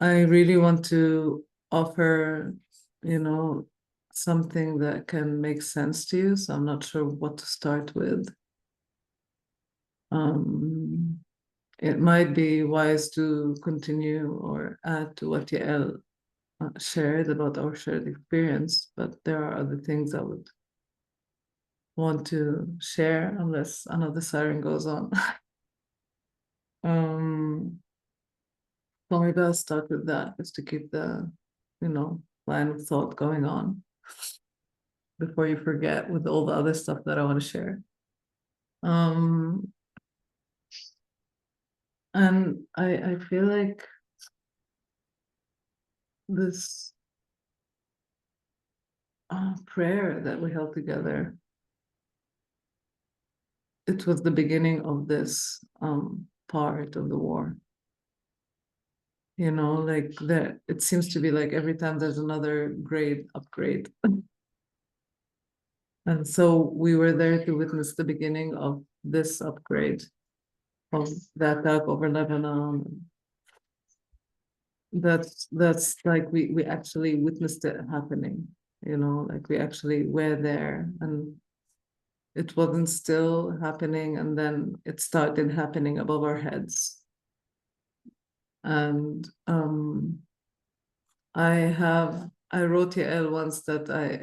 I really want to offer, something that can make sense to you. So I'm not sure what to start with. It might be wise to continue or add to what Yael shared about our shared experience, but there are other things I would want to share unless another siren goes on. So maybe I'll start with that, just to keep the, line of thought going on before you forget with all the other stuff that I want to share. And I feel like this prayer that we held together. It was the beginning of this part of the war. You know, like that, it seems to be like every time there's another grade upgrade. And so we were there to witness the beginning of this upgrade of the attack over Lebanon. That's like we actually witnessed it happening, you know, like we actually were there, and it wasn't still happening, and then it started happening above our heads. And I wrote Yael once that I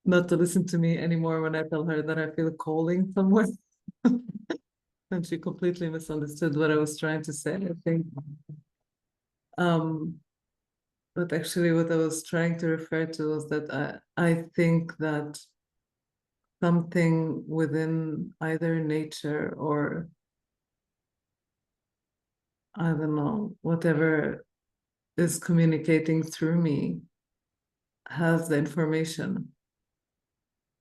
not to listen to me anymore when I tell her that I feel a calling somewhere. And she completely misunderstood what I was trying to say, I think. But actually what I was trying to refer to was that I think that something within either nature or I don't know, whatever is communicating through me has the information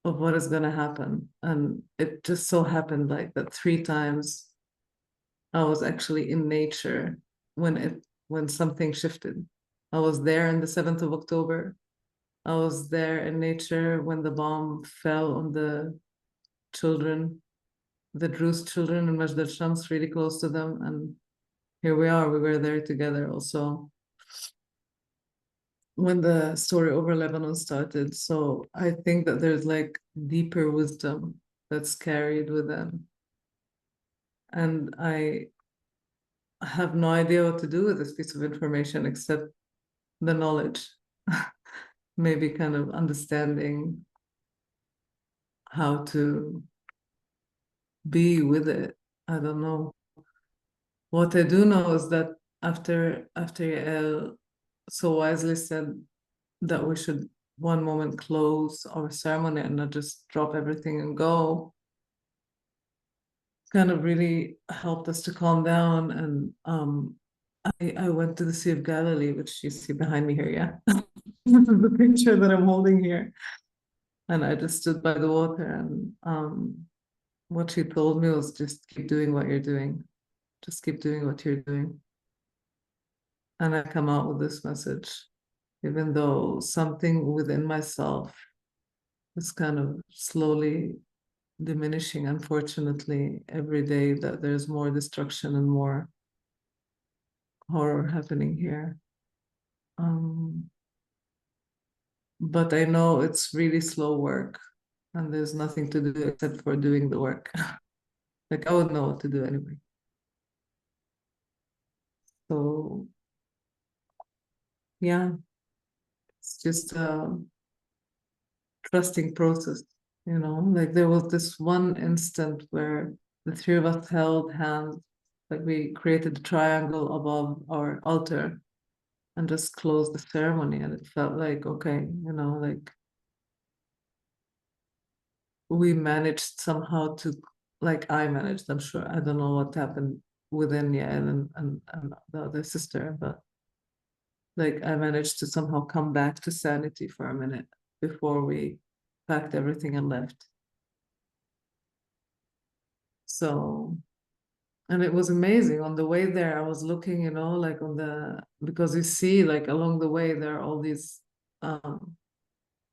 of what is going to happen. And it just so happened like that 3 times I was actually in nature when something shifted. I was there on the 7th of October. I was there in nature when the bomb fell on the children, the Druze children in Majd al-Shams, really close to them. And here we are, we were there together also when the story over Lebanon started. So I think that there's like deeper wisdom that's carried with them. And I have no idea what to do with this piece of information except the knowledge, maybe kind of understanding how to be with it. I don't know. What I do know is that after Yael so wisely said that we should one moment close our ceremony and not just drop everything and go, kind of really helped us to calm down. And I went to the Sea of Galilee, which you see behind me here, yeah. This is the picture that I'm holding here. And I just stood by the water, and what she told me was just keep doing what you're doing. Just keep doing what you're doing. And I come out with this message, even though something within myself is kind of slowly diminishing, unfortunately, every day that there's more destruction and more horror happening here. But I know it's really slow work and there's nothing to do except for doing the work. Like I would know what to do anyway. So yeah, it's just a trusting process, you know, like there was this one instant where the 3 of us held hands, like we created a triangle above our altar and just closed the ceremony, and it felt like, okay, you know, like we managed somehow to, like I managed, I'm sure, I don't know what happened within Yael and the other sister, but like I managed to somehow come back to sanity for a minute before we packed everything and left. So, and it was amazing. On the way there, I was looking, you know, like on the, because you see like along the way, there are all these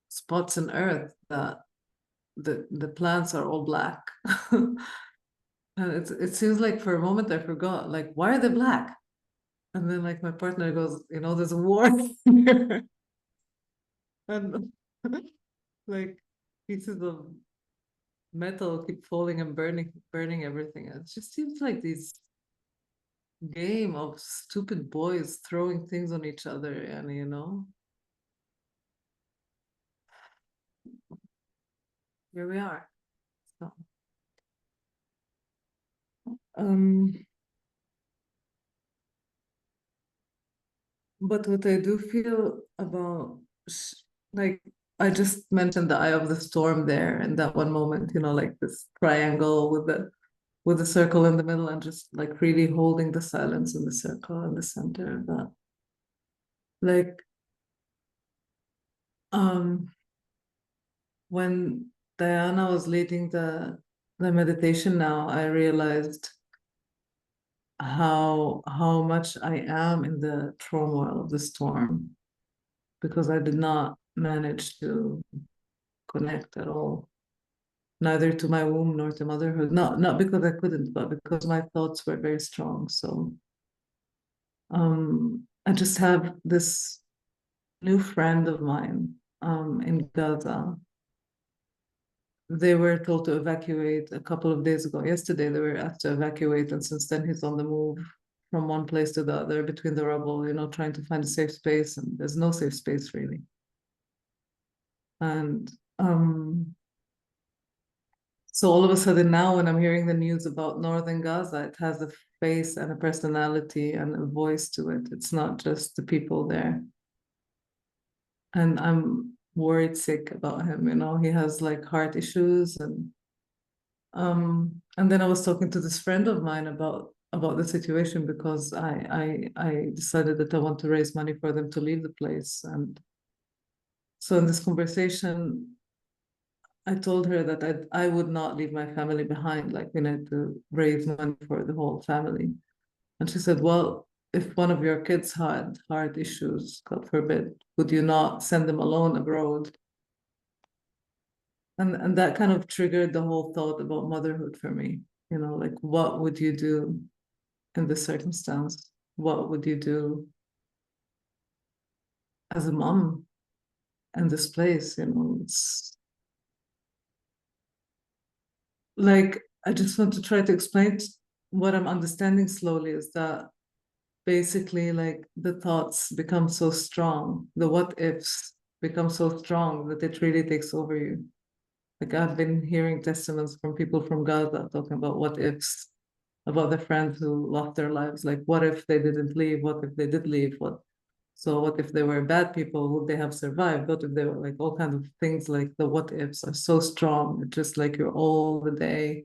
spots in earth that the plants are all black. And it seems like for a moment I forgot, like, why are they black? And then like my partner goes, you know, there's a war here. And like pieces of metal keep falling and burning everything. It just seems like these game of stupid boys throwing things on each other, and you know, here we are. So, but what I do feel about, like, I just mentioned the eye of the storm there in that one moment, you know, like this triangle with the circle in the middle, and just like really holding the silence in the circle in the center of that. Like, when Diana was leading the meditation now, I realized how much I am in the turmoil of the storm, because I did not manage to connect at all, neither to my womb nor to motherhood. Not because I couldn't, but because my thoughts were very strong. So I just have this new friend of mine in Gaza. They were told to evacuate a couple of days ago. Yesterday, they were asked to evacuate, and since then, he's on the move from one place to the other between the rubble, trying to find a safe space, and there's no safe space really. And so all of a sudden now, when I'm hearing the news about northern Gaza, it has a face and a personality and a voice to it. It's not just the people there. And I'm worried sick about him. He has like heart issues, and then I was talking to this friend of mine about the situation, because I decided that I want to raise money for them to leave the place. And so in this conversation, I told her that I would not leave my family behind, like we need to raise money for the whole family. And she said, well, if one of your kids had heart issues, God forbid, would you not send them alone abroad? And that kind of triggered the whole thought about motherhood for me. Like, what would you do in this circumstance? What would you do as a mom in this place? It's like, I just want to try to explain what I'm understanding slowly is that basically, like, the thoughts become so strong, the what ifs become so strong that it really takes over you. Like, I've been hearing testaments from people from Gaza talking about what ifs, about their friends who lost their lives. Like, what if they didn't leave? What if they did leave? What if they were bad people? Would they have survived? What if they were, like, all kinds of things, like the what ifs are so strong. It's just like you're all the day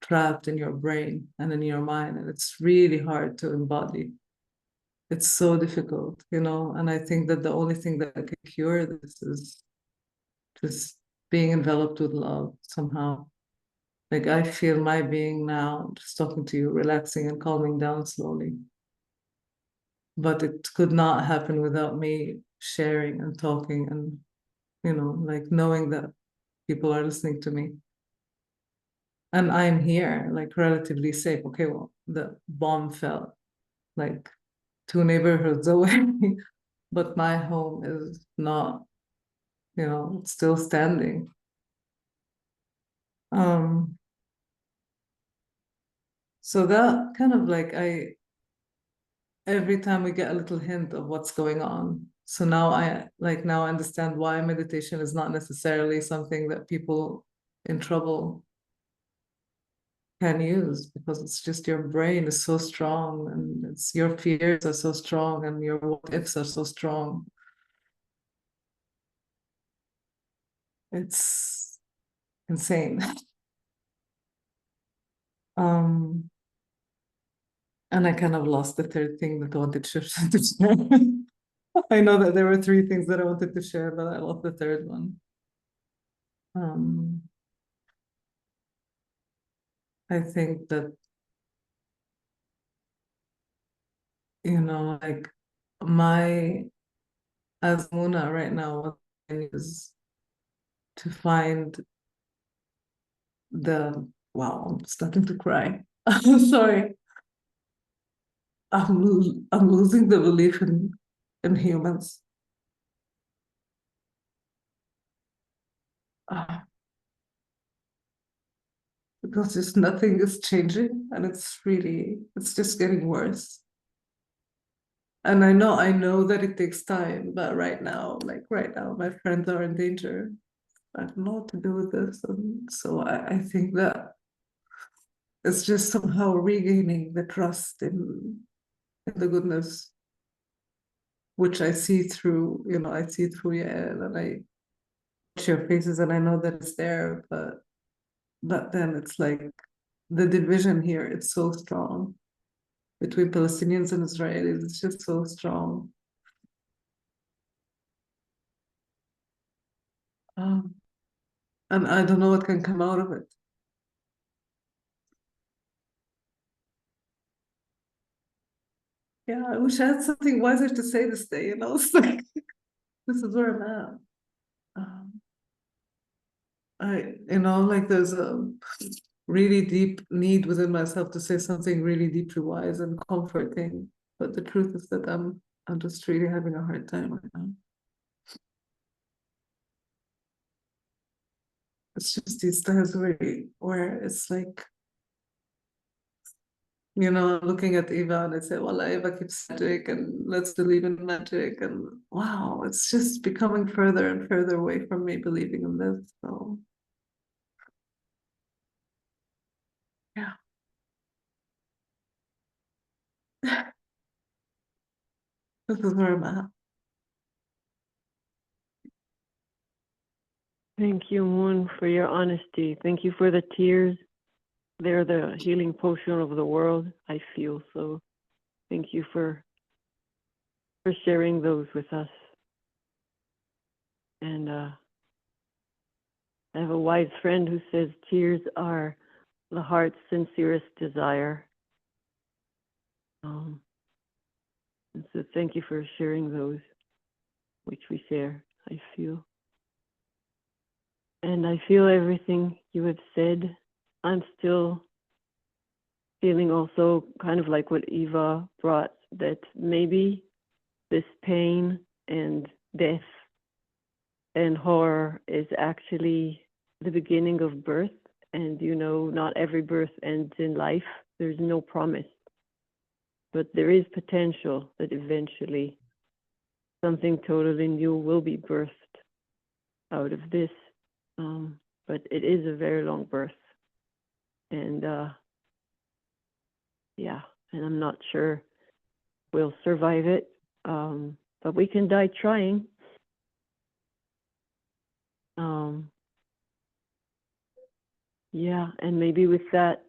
trapped in your brain and in your mind, and it's really hard to embody. It's so difficult, and I think that the only thing that can cure this is just being enveloped with love somehow. Like, I feel my being now, just talking to you, relaxing and calming down slowly. But it could not happen without me sharing and talking and, like, knowing that people are listening to me. And I'm here, like, relatively safe. Okay, well, the bomb fell like 2 neighborhoods away, but my home is not, it's still standing. So that kind of like, every time we get a little hint of what's going on. So now I understand why meditation is not necessarily something that people in trouble can use, because it's just your brain is so strong, and it's your fears are so strong, and your what ifs are so strong. It's insane. And I kind of lost the third thing that I wanted to share. I know that there were 3 things that I wanted to share, but I lost the third one. I think that, like, as Muna right now, what is to find wow, I'm starting to cry. I'm sorry. I'm losing the belief in humans. Because just nothing is changing, and it's just getting worse. And I know that it takes time, but right now, my friends are in danger. I don't know what to do with this. And so I think that it's just somehow regaining the trust in the goodness, which I see through, I see through Yael, and I watch your faces, and I know that it's there, but then it's like the division here, it's so strong between Palestinians and Israelis. It's just so strong. And I don't know what can come out of it. Yeah, I wish I had something wiser to say this day, you know? It's like, this is where I'm at. Like there's a really deep need within myself to say something really deeply wise and comforting. But the truth is that I'm just really having a hard time right now. It's just these times where it's like, looking at Eva and I say, well, Eva keeps magic and let's believe in magic. And wow, it's just becoming further and further away from me believing in this. So, yeah. This is where I'm at. Thank you, Moon, for your honesty. Thank you for the tears. They're the healing potion of the world, I feel. So thank you for sharing those with us. And I have a wise friend who says tears are the heart's sincerest desire. And so thank you for sharing those, which we share, I feel. And I feel everything you have said. I'm still feeling also kind of like what Eva brought, that maybe this pain and death and horror is actually the beginning of birth. And not every birth ends in life. There's no promise. But there is potential that eventually something totally new will be birthed out of this. But it is a very long birth. And and I'm not sure we'll survive it. But we can die trying. And maybe with that,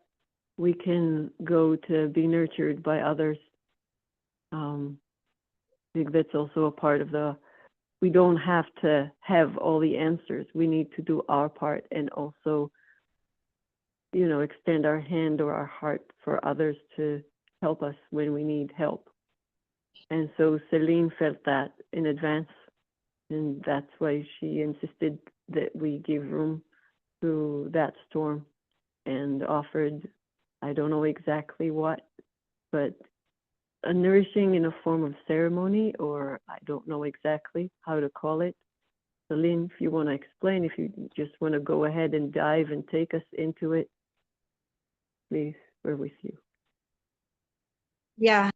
we can go to be nurtured by others. I think that's also a part of we don't have to have all the answers. We need to do our part and also, extend our hand or our heart for others to help us when we need help. And so Selene felt that in advance, and that's why she insisted that we give room to that storm and offered, I don't know exactly what, but a nourishing in a form of ceremony, or I don't know exactly how to call it. Selene, if you want to explain, if you just want to go ahead and dive and take us into it, please, we're with you. Yeah,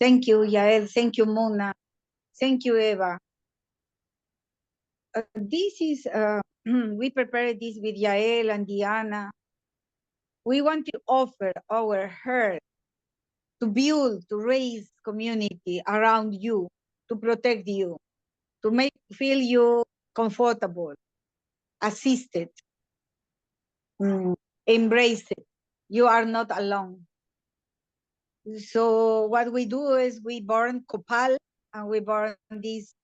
thank you, Yael. Thank you, Muna. Thank you, Eva. This is, we prepared this with Yael and Diana. We want to offer our heart to build, to raise community around you, to protect you, to make feel you comfortable, assisted, embrace it. You are not alone. So what we do is we burn copal and we burn this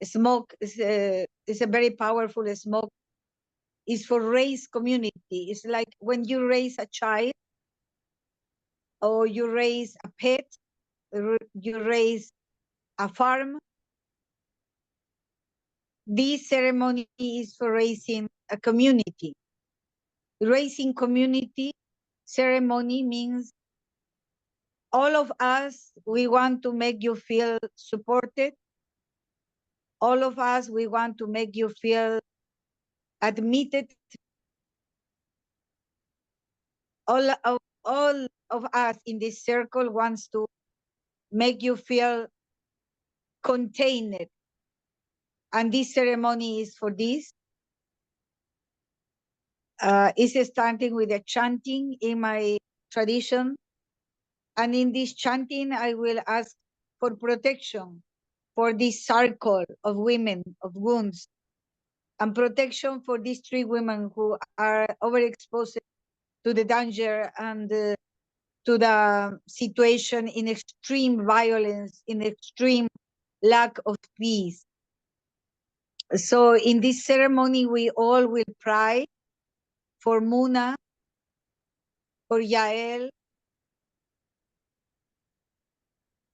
smoke. It's a very powerful smoke. It's for raise community. It's like when you raise a child or you raise a pet, you raise a farm. This ceremony is for raising a community. Raising community ceremony means all of us, we want to make you feel supported. All of us, we want to make you feel admitted. All of us in this circle wants to make you feel contained. And this ceremony is for this. It's starting with a chanting in my tradition. And in this chanting, I will ask for protection for this circle of women, of wounds, and protection for these 3 women who are overexposed to the danger and to the situation in extreme violence, in extreme lack of peace. So in this ceremony, we all will pray for Muna, for Yael,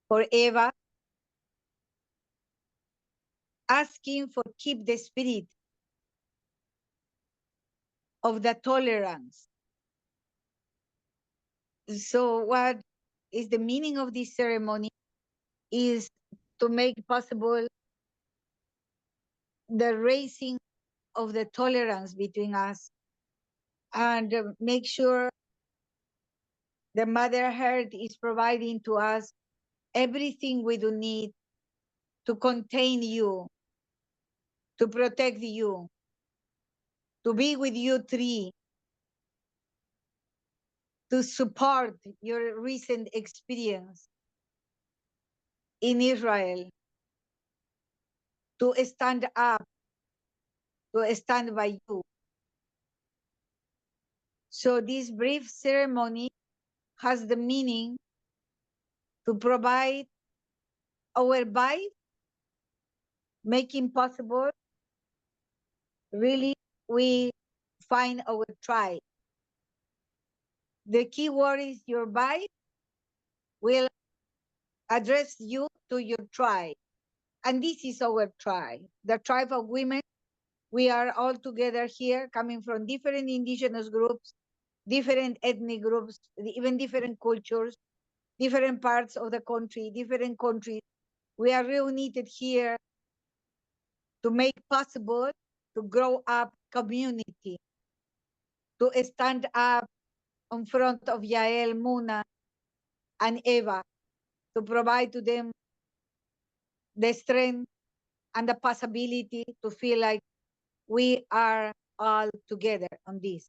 for Eva, asking for keep the spirit of the tolerance. So what is the meaning of this ceremony is to make possible the raising of the tolerance between us and make sure the Mother Earth is providing to us everything we do need to contain you, to protect you, to be with you three, to support your recent experience in Israel, to stand up, to stand by you. So this brief ceremony has the meaning to provide our vibe, making possible really we find our tribe. The key word is your vibe will address you to your tribe. And this is our tribe, the tribe of women. We are all together here coming from different indigenous groups, different ethnic groups, even different cultures, different parts of the country, different countries. We are reunited here to make possible to grow up community, to stand up in front of Yael, Muna, and Eva, to provide to them the strength and the possibility to feel like we are all together on this.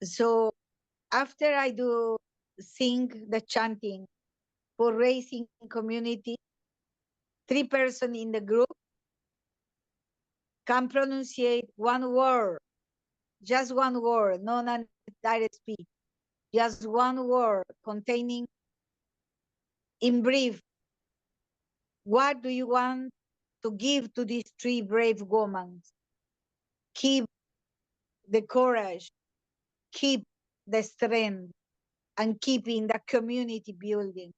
So after I do sing the chanting for raising community, 3 persons in the group can pronunciate one word, just one word, not a direct speech, just one word containing in brief, what do you want to give to these 3 brave women? Keep the courage, keep the strength, and keeping the community building.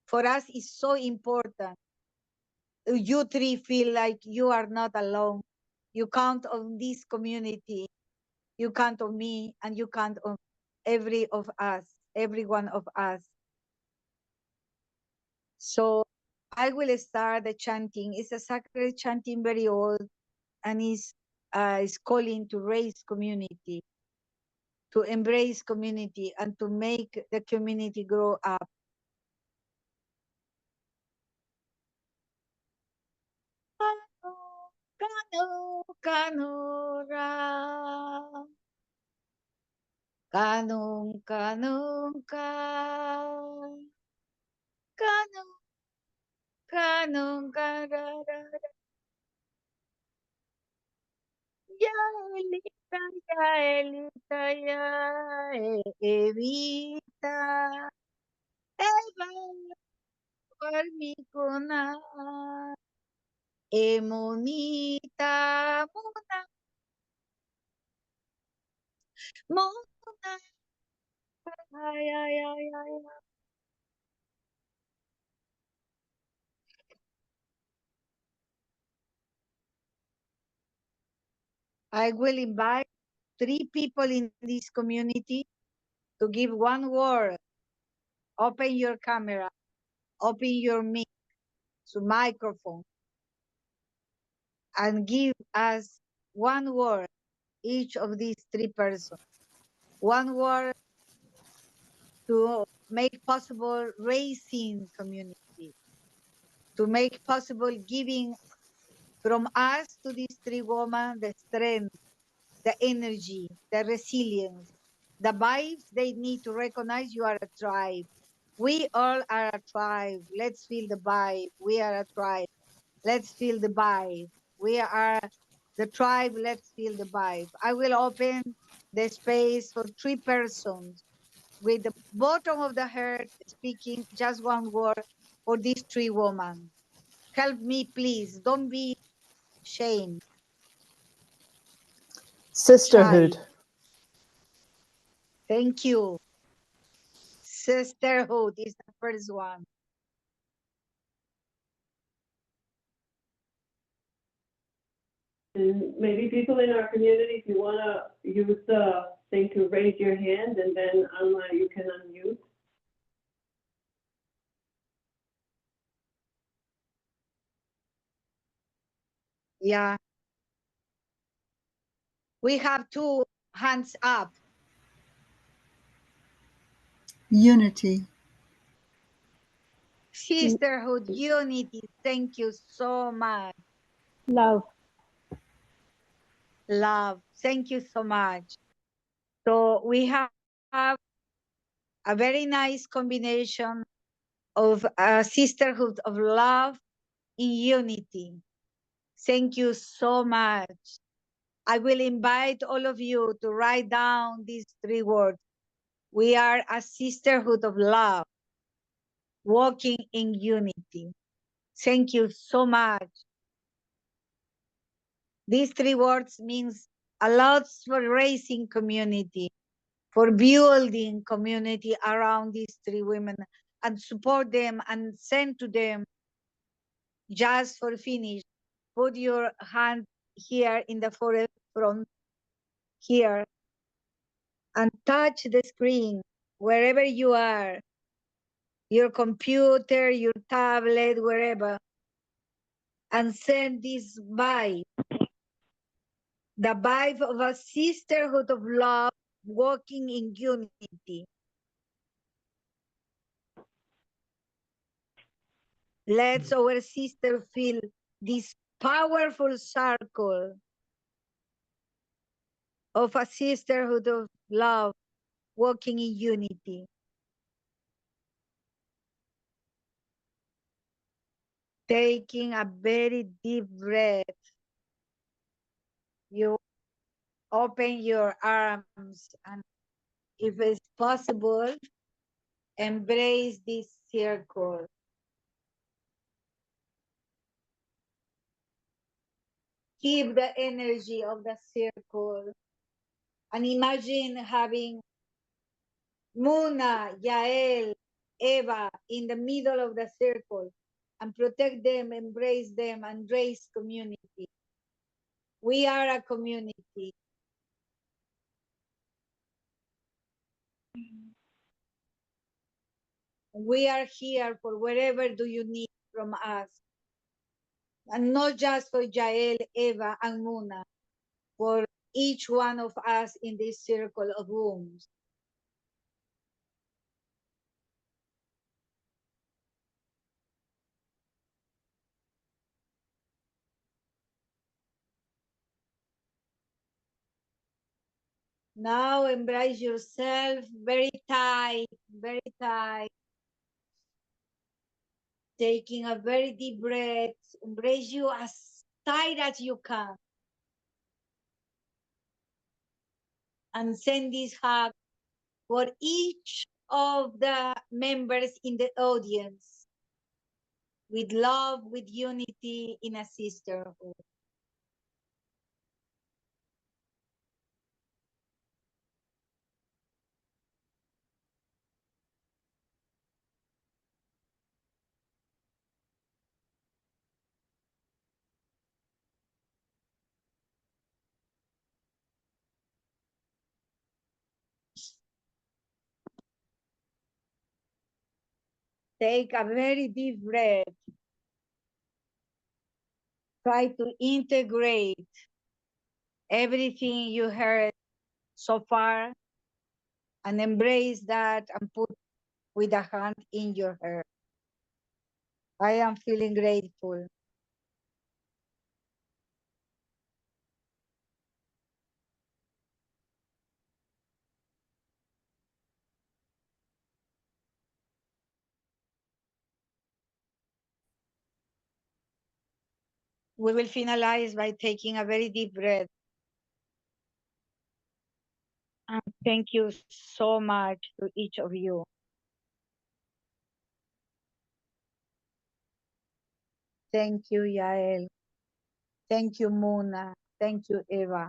For us, it's so important. You 3 feel like you are not alone. You count on this community. You count on me, and you count on every one of us. So I will start the chanting. It's a sacred chanting, very old, and is calling to raise community, to embrace community, and to make the community grow up. Kanu, kanu, ra. Kanung, kanung, ka. Kanung, kanung, ka, ra, ra, ra. Yaelita, yaelita, evita. Eva, formicona. Emonita, muna, muna. Ay, ay, ay, ay, ay. I will invite 3 people in this community to give one word. Open your camera, open your mic, so microphone, and give us one word, each of these 3 persons. One word to make possible raising community, to make possible giving from us to these 3 women the strength, the energy, the resilience, the vibes they need to recognize you are a tribe. We all are a tribe. Let's feel the vibe. We are a tribe. Let's feel the vibe. We are the tribe. Let's feel the vibe. I will open the space for 3 persons with the bottom of the heart, speaking just one word for these three women. Help me, please. Don't be ashamed. Sisterhood. Shy. Thank you. Sisterhood is the first one. And maybe people in our community, if you want to use the thing to raise your hand, and then you can unmute. Yeah. We have two hands up. Unity. Sisterhood, unity. Thank you so much. Love. Love. Thank you so much. So we have a very nice combination of a sisterhood of love in unity. Thank you so much. I will invite all of you to write down these three words. We are a sisterhood of love, walking in unity. Thank you so much. These three words means a lot for raising community, for building community around these three women and support them and send to them. Just for finish, put your hand here in the forehead front here and touch the screen wherever you are, your computer, your tablet, wherever, and send this vibe, the vibe of a sisterhood of love walking in unity. Let's our sister feel this powerful circle of a sisterhood of love walking in unity. Taking a very deep breath, you open your arms and if it's possible, embrace this circle. Keep the energy of the circle and imagine having Muna, Yael, Eva in the middle of the circle and protect them, embrace them, and raise community. We are a community. We are here for wherever do you need from us. And not just for Yael, Eva, and Muna, for each one of us in this circle of rooms. Now embrace yourself very tight, very tight. Taking a very deep breath, embrace you as tight as you can. And send this hug for each of the members in the audience with love, with unity in a sisterhood. Take a very deep breath. Try to integrate everything you heard so far and embrace that and put with a hand in your heart. I am feeling grateful. We will finalize by taking a very deep breath and Thank you so much to each of you. Thank you, Yael. Thank you, Muna. Thank you, Eva.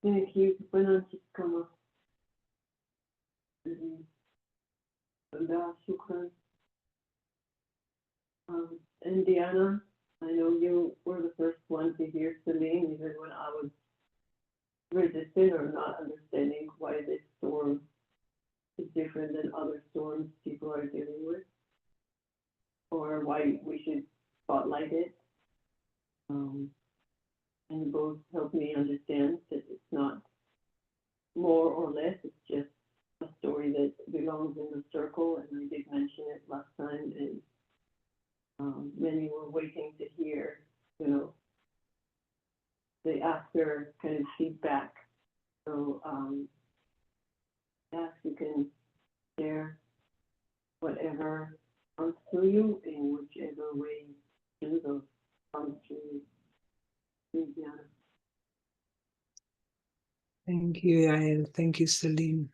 Thank you. Buenas noches. Shukran. Indiana, I know you were the first one to hear Selene, even when I was resistant or not understanding why this storm is different than other storms people are dealing with, or why we should spotlight it. And both helped me understand that it's not more or less, it's just a story that belongs in the circle, and I did mention it last time, and many were waiting to hear, the after kind of feedback. So yes, you can share whatever comes to you in whichever way you choose comes to you. Thank you, Yael. Thank you, Selene.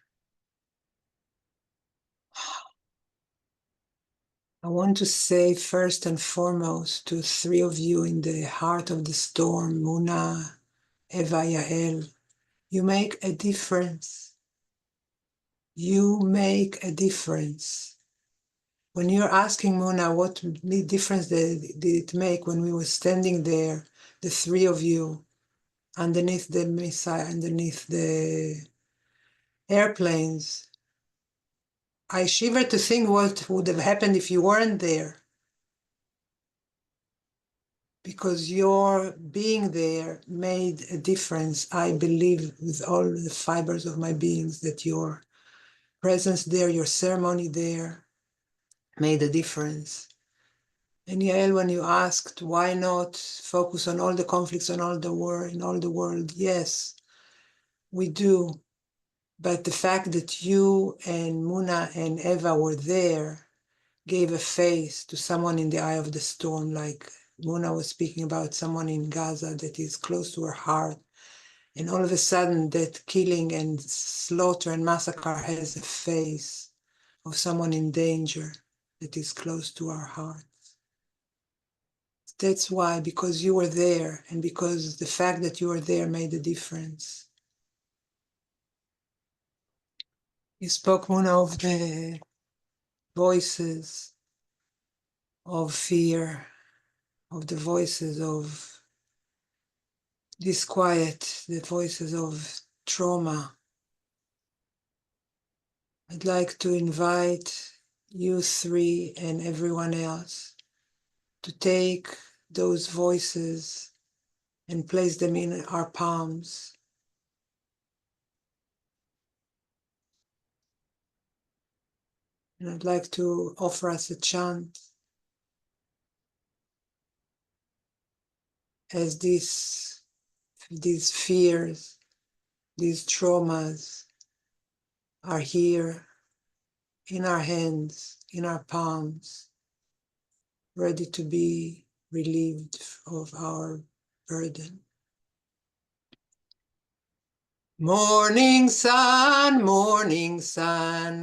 I want to say first and foremost to three of you in the heart of the storm, Muna, Eva, Yael, you make a difference. You make a difference. When you're asking Muna what difference did it make when we were standing there, the three of you, underneath the missile, underneath the airplanes, I shiver to think what would have happened if you weren't there. Because your being there made a difference. I believe with all the fibers of my beings that your presence there, your ceremony there made a difference. And Yael, when you asked why not focus on all the conflicts in all the world, yes, we do. But the fact that you and Muna and Eva were there gave a face to someone in the eye of the storm, like Muna was speaking about someone in Gaza that is close to her heart. And all of a sudden that killing and slaughter and massacre has a face of someone in danger that is close to our heart. That's why, because you were there, and because the fact that you were there made a difference. You spoke, Muna, of the voices of fear, of the voices of disquiet, the voices of trauma. I'd like to invite you three and everyone else to take those voices and place them in our palms. And I'd like to offer us a chant as these fears, these traumas are here in our hands, in our palms, ready to be relieved of our burden. Morning sun,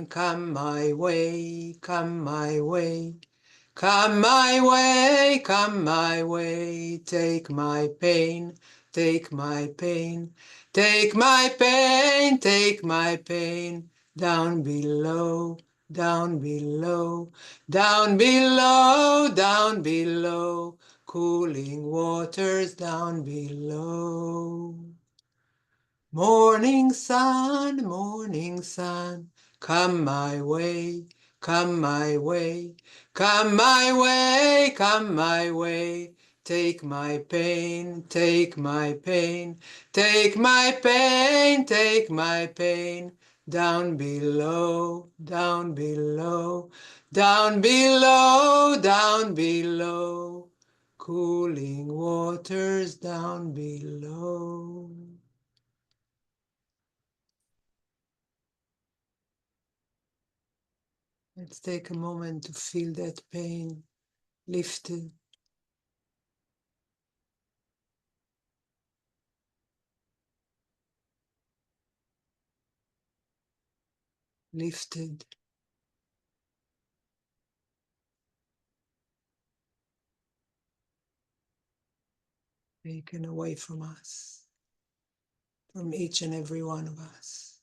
come my way, come my way. Come my way, come my way, take my pain, take my pain, take my pain, take my pain, down below, down below, down below, down below, cooling waters down below. Morning sun, come my way, come my way, come my way, come my way. Take my pain, take my pain, take my pain, take my pain. Down below, down below, down below, down below. cooling waters down below. Let's take a moment to feel that pain lifted. Lifted. Taken away from us, from each and every one of us.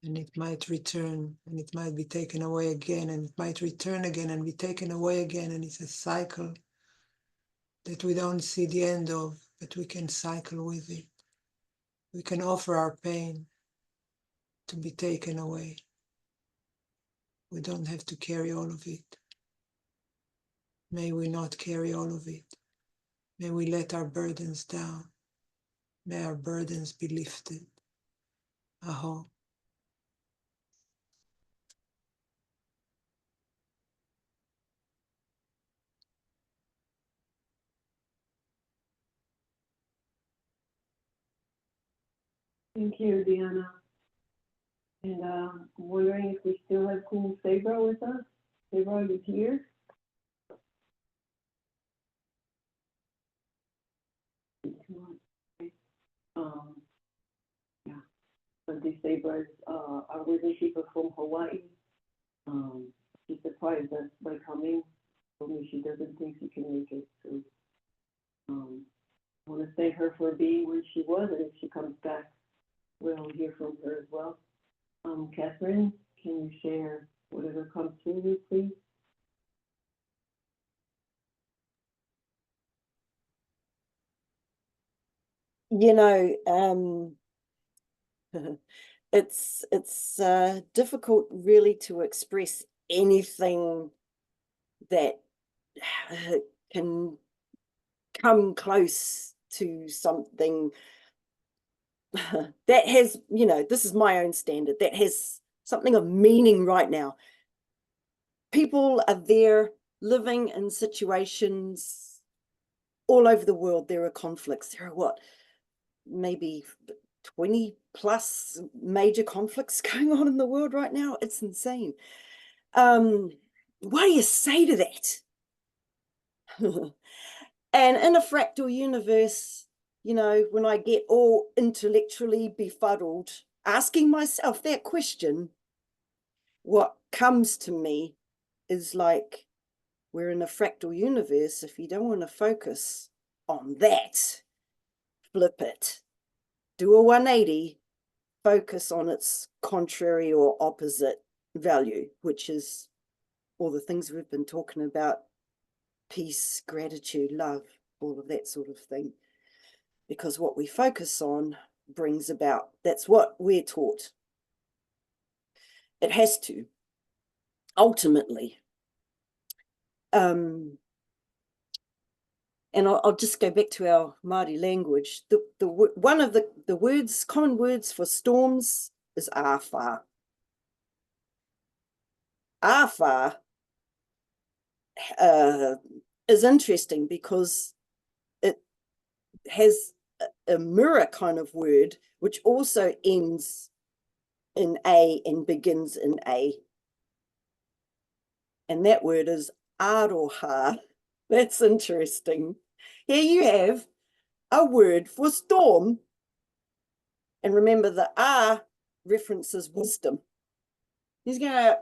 And it might return, and it might be taken away again, and it might return again and be taken away again, and it's a cycle that we don't see the end of, but we can cycle with it. We can offer our pain to be taken away. We don't have to carry all of it. May we not carry all of it. May we let our burdens down. May our burdens be lifted. Aho. Thank you, Diana. And I'm wondering if we still have Kumu Sabra with us. Sabra, are you here? Yeah, but the Sabra is our wisdom keeper from Hawaii. She surprised us by coming. Told me she doesn't think she can make it. So I want to thank her for being where she was, and if she comes back, we'll hear from her as well. Catherine, can you share whatever comes through you, please? You know, it's difficult really to express anything that can come close to something that has, you know, this is my own standard, that has something of meaning right now. People are there living in situations all over the world. There are conflicts. There are what, maybe 20 plus major conflicts going on in the world right now. It's insane. What do you say to that? And in a fractal universe, you know, when I get all intellectually befuddled, asking myself that question, what comes to me is like, we're in a fractal universe. If you don't want to focus on that, flip it. Do a 180, focus on its contrary or opposite value, which is all the things we've been talking about: peace, gratitude, love, all of that sort of thing. Because what we focus on brings about, that's what we're taught. It has to, ultimately. And I'll just go back to our Māori language. One of the words, common words for storms is awha. Awha is interesting because it has a mirror kind of word, which also ends in A and begins in A. And that word is aroha. That's interesting. Here you have a word for storm. And remember, the A references wisdom. He's going to,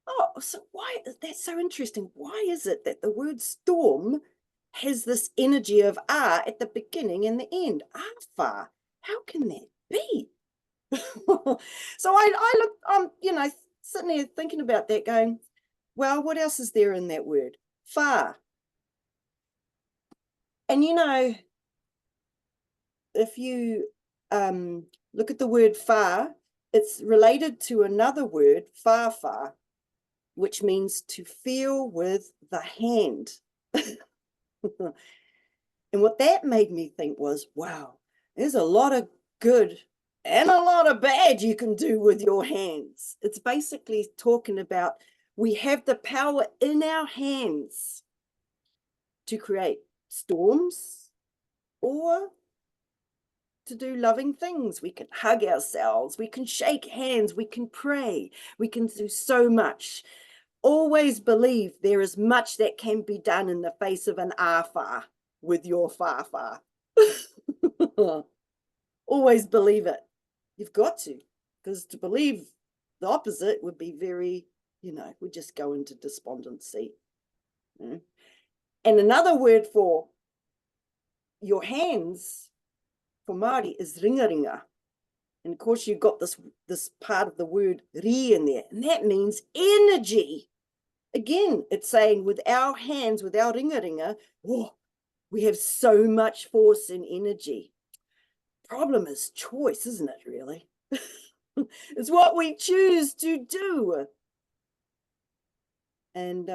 oh, so why, that's so interesting. Why is it that the word storm has this energy of A at the beginning and the end? Awha. How can that be? So I look, you know, sitting there thinking about that, going, well, what else is there in that word? Far. And you know, if you look at the word far, it's related to another word, far, which means to feel with the hand. And what that made me think was, wow, there's a lot of good and a lot of bad you can do with your hands. It's basically talking about we have the power in our hands to create storms or to do loving things. We can hug ourselves, we can shake hands, we can pray, we can do so much. Always believe there is much that can be done in the face of an afa with your fafa. Always believe it. You've got to, because to believe the opposite would be very, would just go into despondency. And another word for your hands for Māori is ringaringa. And of course, you've got this part of the word ri in there, and that means energy. Again, it's saying with our hands, with our ringaringa, we have so much force and energy. Problem is choice, isn't it, really? It's what we choose to do. And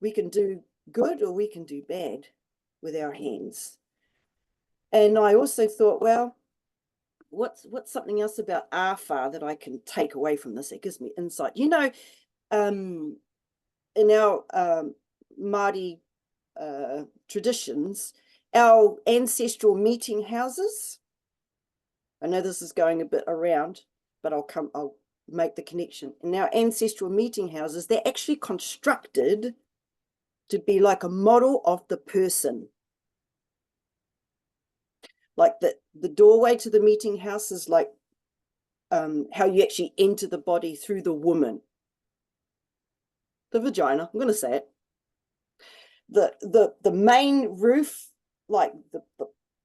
we can do good or we can do bad with our hands. And I also thought, well, what's something else about afa that I can take away from this? It gives me insight. In our Māori traditions, our ancestral meeting houses, I know this is going a bit around, but I'll make the connection. In our ancestral meeting houses, they're actually constructed to be like a model of the person. Like the doorway to the meeting house is like how you actually enter the body through the woman. The vagina, I'm going to say it. The main roof, like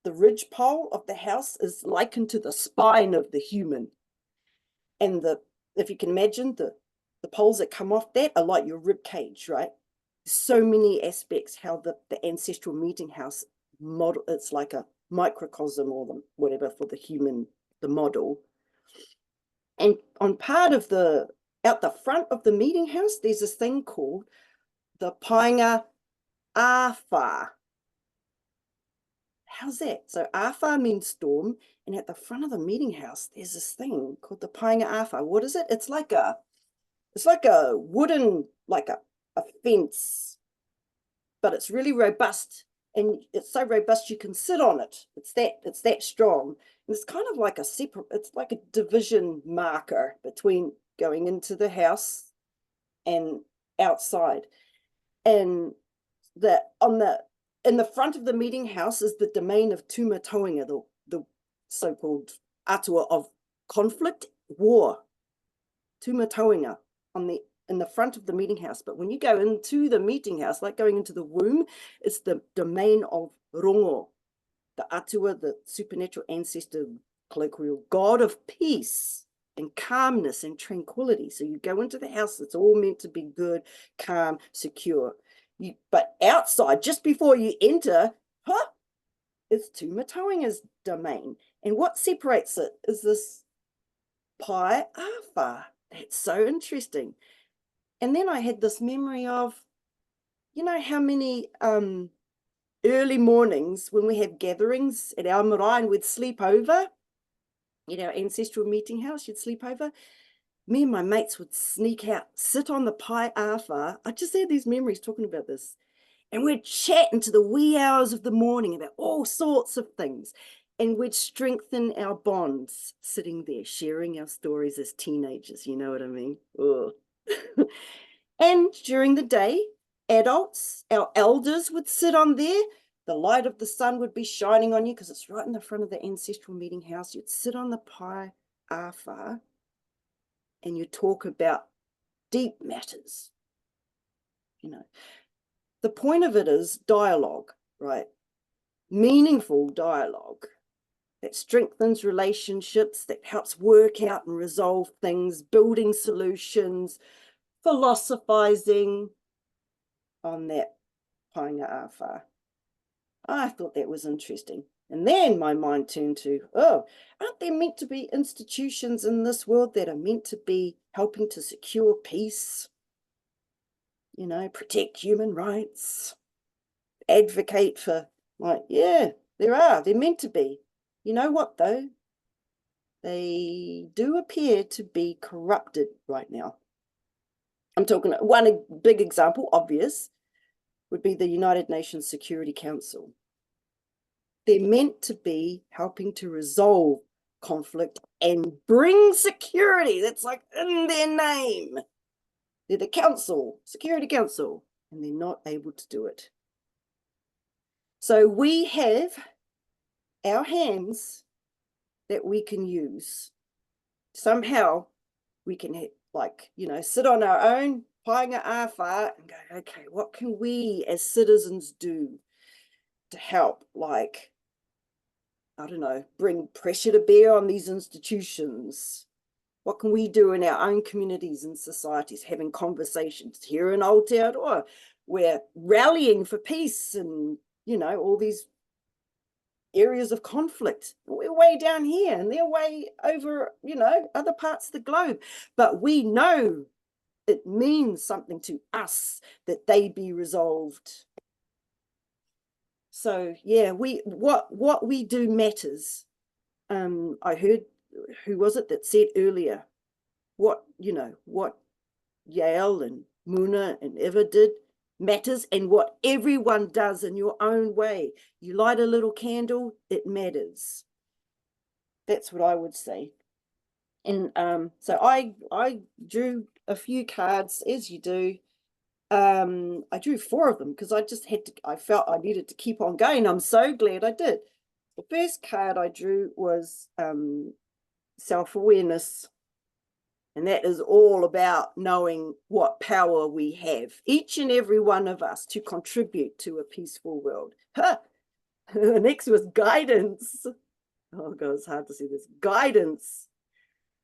the ridge pole of the house is likened to the spine of the human. And if you can imagine, the poles that come off that are like your rib cage, right? So many aspects how the ancestral meeting house model, it's like a microcosm or whatever for the human, the model. And on part of out the front of the meeting house, there's this thing called the painga awha. How's that? So awha means storm, and at the front of the meeting house, there's this thing called the painga awha. What is it? It's like a wooden, like a fence, but it's really robust, and it's so robust you can sit on it. It's that strong. And it's kind of like it's like a division marker between going into the house and outside. And in the front of the meeting house is the domain of tumatoinga, the so-called atua of conflict, war. Tumatoinga in the front of the meeting house. But when you go into the meeting house, like going into the womb, it's the domain of rongo, the atua, the supernatural ancestor, colloquial god of peace and calmness and tranquility. So you go into the house, it's all meant to be good, calm, secure. But outside, just before you enter, it's tumatoinga's domain. And what separates it is this pai awha. That's so interesting. And then I had this memory of, how many early mornings when we have gatherings at our marae and we'd sleep over, at our ancestral meeting house, you'd sleep over. Me and my mates would sneak out, sit on the pai awha. I just had these memories talking about this. And we'd chat into the wee hours of the morning about all sorts of things. And we'd strengthen our bonds sitting there, sharing our stories as teenagers. You know what I mean? And during the day, adults, our elders would sit on there. The light of the sun would be shining on you because it's right in the front of the ancestral meeting house. You'd sit on the pai awha and you talk about deep matters. The point of it is dialogue, right? Meaningful dialogue that strengthens relationships, that helps work out and resolve things, building solutions, philosophizing on that painga awha. I thought that was interesting. And then my mind turned to, aren't there meant to be institutions in this world that are meant to be helping to secure peace? Protect human rights, advocate for, there are, they're meant to be. You know what though? they do appear to be corrupted right now. I'm talking, one big example, obvious, would be the United Nations Security Council. They're meant to be helping to resolve conflict and bring security. That's like in their name. They're the council, Security Council, and they're not able to do it. So we have our hands that we can use. Somehow we can, like, you know, sit on our own, painga awha, and go, okay, what can we as citizens do to help, like, I don't know, bring pressure to bear on these institutions? What can we do in our own communities and societies, having conversations here in Aotearoa? We're rallying for peace and, you know, all these areas of conflict. We're way down here and they're way over, you know, other parts of the globe. But we know it means something to us that they be resolved. So yeah, what we do matters. I heard, who was it that said earlier, what, you know, what Yael and Muna and Eva did matters, and what everyone does in your own way. You light a little candle, it matters. That's what I would say. And so I drew a few cards, as you do. I drew 4 of them because I just had to, I felt I needed to keep on going. I'm so glad I did. The first card I drew was self-awareness. And that is all about knowing what power we have, each and every one of us, to contribute to a peaceful world. Huh. The next was guidance. Oh God, it's hard to see this. Guidance.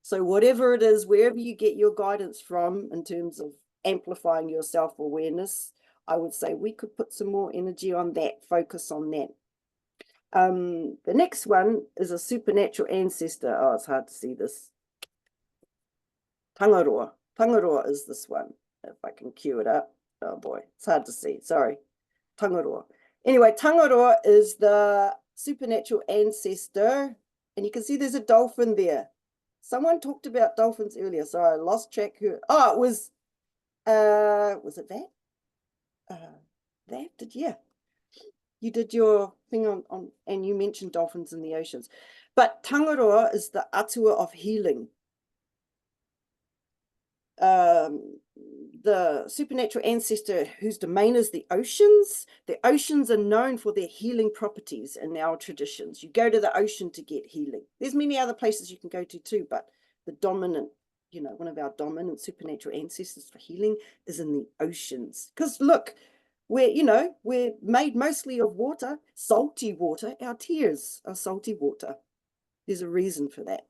So whatever it is, wherever you get your guidance from in terms of amplifying your self-awareness, I would say we could put some more energy on that, focus on that. The next one is a supernatural ancestor. Oh, it's hard to see this. Tangaroa. Tangaroa is this one. If I can cue it up. Oh boy, it's hard to see. Sorry. Tangaroa. Anyway, Tangaroa is the supernatural ancestor. And you can see there's a dolphin there. Someone talked about dolphins earlier. Sorry, I lost track. Oh, it was it that? That? Yeah. You did your thing on, and you mentioned dolphins in the oceans. But Tangaroa is the atua of healing. The supernatural ancestor whose domain is the oceans. The oceans are known for their healing properties in our traditions. You go to the ocean to get healing. There's many other places you can go to too, but the dominant, you know, one of our dominant supernatural ancestors for healing is in the oceans. Because look, we're made mostly of water, salty water. Our tears are salty water. There's a reason for that.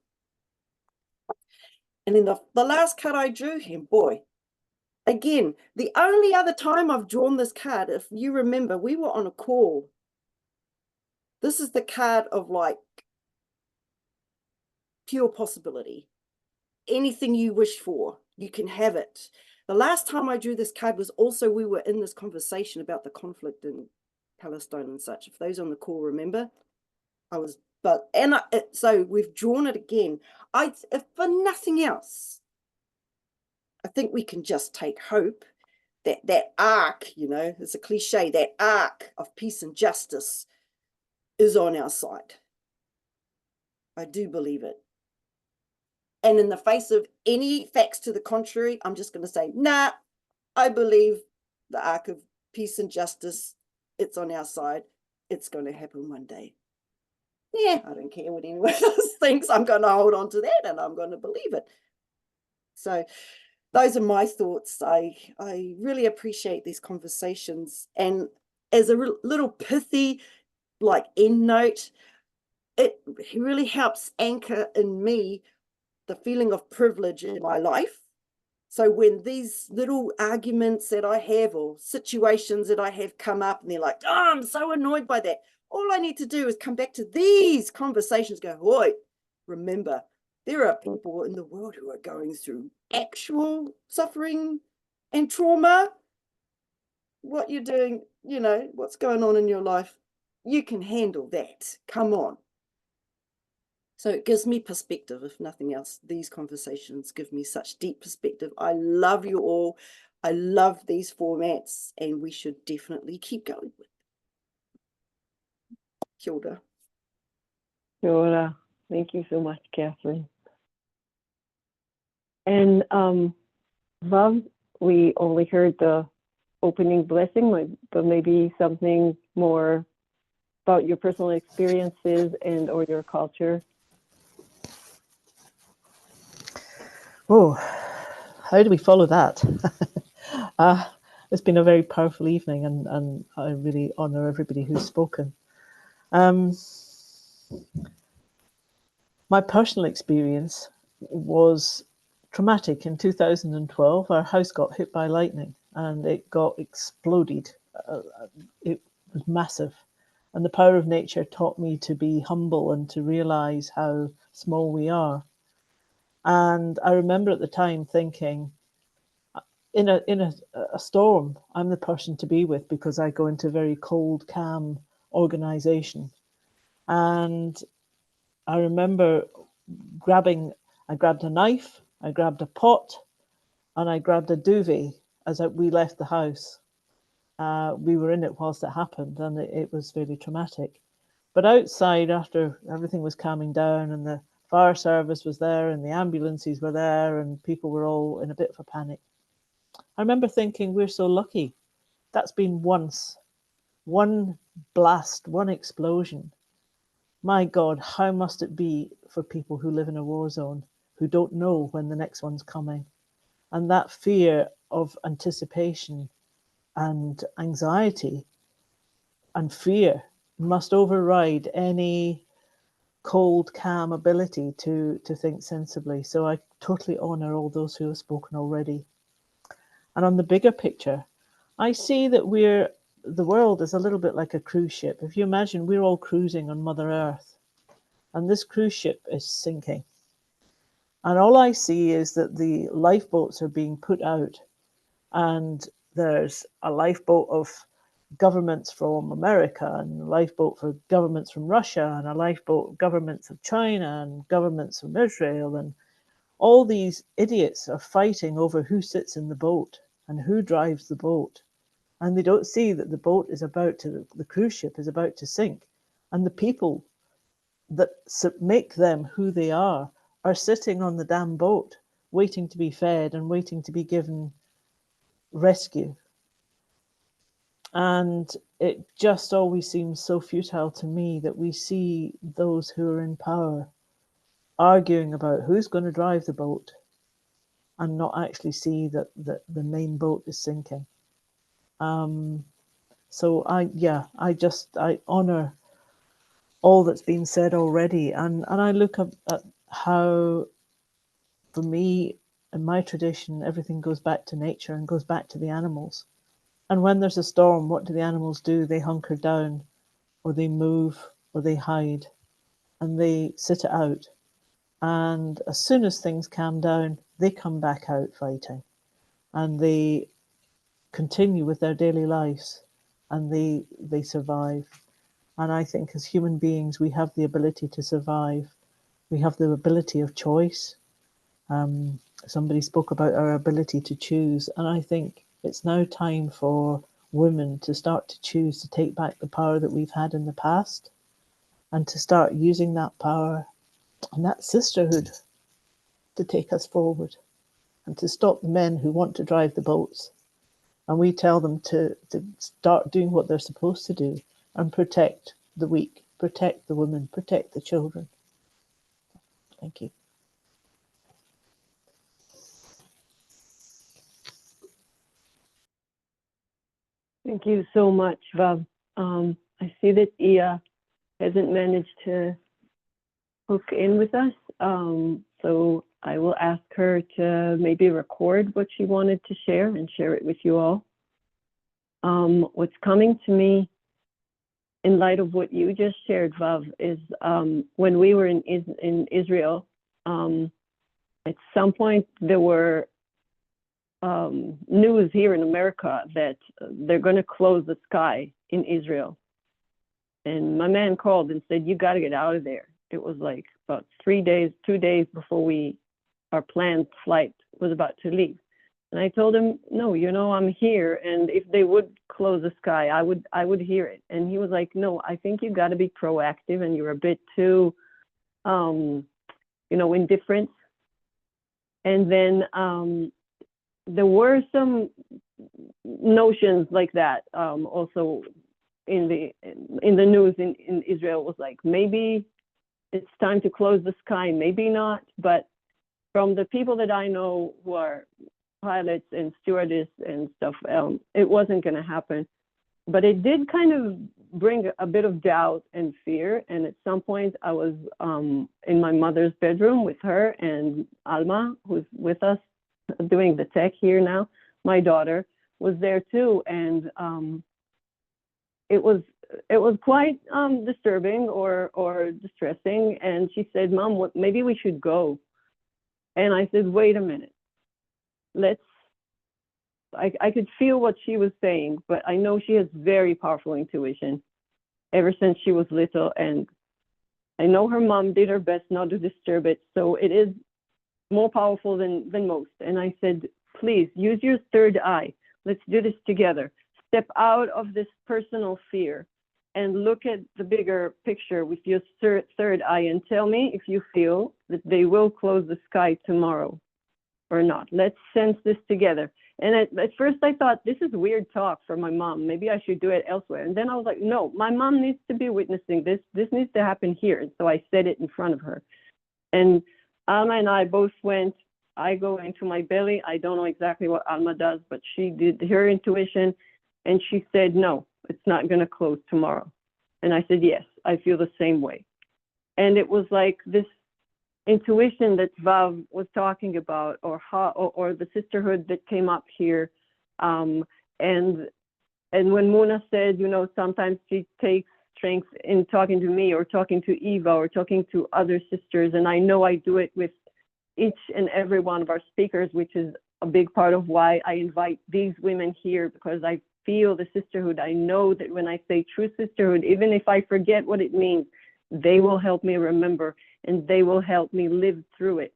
And then the last card I drew him, boy, again, the only other time I've drawn this card, if you remember, we were on a call. This is the card of like pure possibility. Anything you wish for, you can have it. The last time I drew this card was also, we were in this conversation about the conflict in Palestine and such. If those on the call remember, so we've drawn it again. If for nothing else, I think we can just take hope that that arc, you know, it's a cliche, that arc of peace and justice is on our side. I do believe it. And in the face of any facts to the contrary, I'm just going to say, nah, I believe the arc of peace and justice, it's on our side. It's going to happen one day. Yeah, I don't care what anyone else thinks. I'm going to hold on to that and I'm going to believe it. So those are my thoughts. I really appreciate these conversations. And as a little pithy, like end note, it really helps anchor in me the feeling of privilege in my life. So when these little arguments that I have or situations that I have come up and they're like, oh, I'm so annoyed by that. All I need to do is come back to these conversations, go, oi, remember, there are people in the world who are going through actual suffering and trauma. What you're doing, you know, what's going on in your life, you can handle that. Come on. So it gives me perspective, if nothing else. These conversations give me such deep perspective. I love you all. I love these formats, and we should definitely keep going with them. Kia ora. Kia ora. Thank you so much, Catherine. And Vav, we only heard the opening blessing, but maybe something more about your personal experiences and or your culture. Oh, how do we follow that? It's been a very powerful evening, and I really honour everybody who's spoken. My personal experience was traumatic. In 2012, our house got hit by lightning and it got exploded. It was massive. And the power of nature taught me to be humble and to realise how small we are. And I remember at the time thinking, in a storm, I'm the person to be with because I go into a very cold, calm organisation. And I remember I grabbed a knife, I grabbed a pot, and I grabbed a duvet as we left the house. We were in it whilst it happened, and it was very traumatic. But outside, after everything was calming down and the fire service was there and the ambulances were there and people were all in a bit of a panic, I remember thinking, we're so lucky. That's been once. One blast, one explosion. My God, how must it be for people who live in a war zone, who don't know when the next one's coming? And that fear of anticipation and anxiety and fear must override any cold, calm ability to think sensibly. So I totally honour all those who have spoken already. And on the bigger picture, I see that the world is a little bit like a cruise ship. If you imagine, we're all cruising on Mother Earth, and this cruise ship is sinking. And all I see is that the lifeboats are being put out, and there's a lifeboat of governments from America, and a lifeboat for governments from Russia, and a lifeboat of governments of China, and governments from Israel, and all these idiots are fighting over who sits in the boat and who drives the boat. And they don't see that the cruise ship is about to sink. And the people that make them who they are sitting on the damn boat, waiting to be fed and waiting to be given rescue. And it just always seems so futile to me that we see those who are in power arguing about who's going to drive the boat and not actually see that the main boat is sinking. So I honour all that's been said already, and I look at how, for me, in my tradition, everything goes back to nature and goes back to the animals. And when there's a storm, what do the animals do? They hunker down, or they move, or they hide, and they sit it out. And as soon as things calm down, they come back out fighting, and they continue with their daily lives, and they survive. And I think as human beings, we have the ability to survive. We have the ability of choice. Somebody spoke about our ability to choose, and I think it's now time for women to start to choose to take back the power that we've had in the past, and to start using that power and that sisterhood to take us forward, and to stop the men who want to drive the boats. And we tell them to start doing what they're supposed to do and protect the weak, protect the women, protect the children. Thank you. Thank you so much, Vav. I see that Ia hasn't managed to hook in with us, so I will ask her to maybe record what she wanted to share and share it with you all. What's coming to me in light of what you just shared, Vav, is when we were in Israel, at some point there were news here in America that they're going to close the sky in Israel. And my man called and said, you got to get out of there. it was like about 2 days before our planned flight was about to leave. And I told him, no, I'm here. And if they would close the sky, I would hear it. And he was like, no, I think you got to be proactive, and you're a bit too, indifferent. And then there were some notions like that also in the news in Israel. Was like, maybe it's time to close the sky, maybe not. But from the people that I know who are pilots and stewardess and stuff, it wasn't going to happen. But it did kind of bring a bit of doubt and fear. And at some point I was in my mother's bedroom with her, and Alma, who's with us doing the tech here now, my daughter, was there too. And it was quite disturbing or distressing. And she said, Mom, maybe we should go. And I said, wait a minute. I could feel what she was saying, but I know she has very powerful intuition ever since she was little. And I know her mom did her best not to disturb it. So it is more powerful than most. And I said, please use your third eye. Let's do this together. Step out of this personal fear and look at the bigger picture with your third eye, and tell me if you feel that they will close the sky tomorrow or not. Let's sense this together. And at first I thought, this is weird talk for my mom. Maybe I should do it elsewhere. And then I was like, no, my mom needs to be witnessing this. This needs to happen here. And so I said it in front of her. And Alma and I both went. I go into my belly. I don't know exactly what Alma does, but she did her intuition. And she said, no, it's not going to close tomorrow. And I said, yes, I feel the same way. And it was like this intuition that Vav was talking about, or the sisterhood that came up here. And when Muna said, sometimes she takes strength in talking to me or talking to Eva or talking to other sisters. And I know I do it with each and every one of our speakers, which is a big part of why I invite these women here, because I feel the sisterhood. I know that when I say true sisterhood, even if I forget what it means, they will help me remember, and they will help me live through it.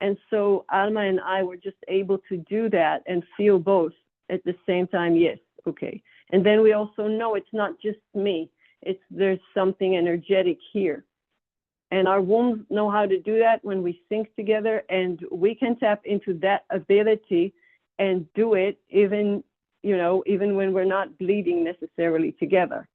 And so Alma and I were just able to do that and feel both at the same time. Yes, okay. And then we also know it's not just me. There's something energetic here. And our wombs know how to do that when we sync together, and we can tap into that ability and do it even when we're not bleeding necessarily together.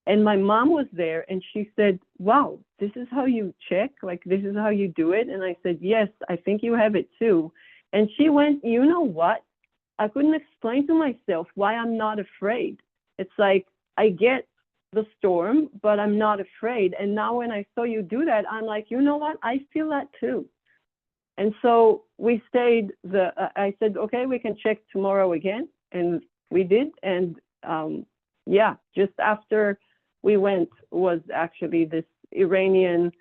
And my mom was there, and she said, wow, this is how you check? Like, this is how you do it? And I said, yes, I think you have it too. And she went, you know what? I couldn't explain to myself why I'm not afraid. It's like, I get the storm, but I'm not afraid. And now when I saw you do that, I'm like, you know what? I feel that too. And so we stayed, I said, okay, we can check tomorrow again. And we did. And just after we went was actually this Iranian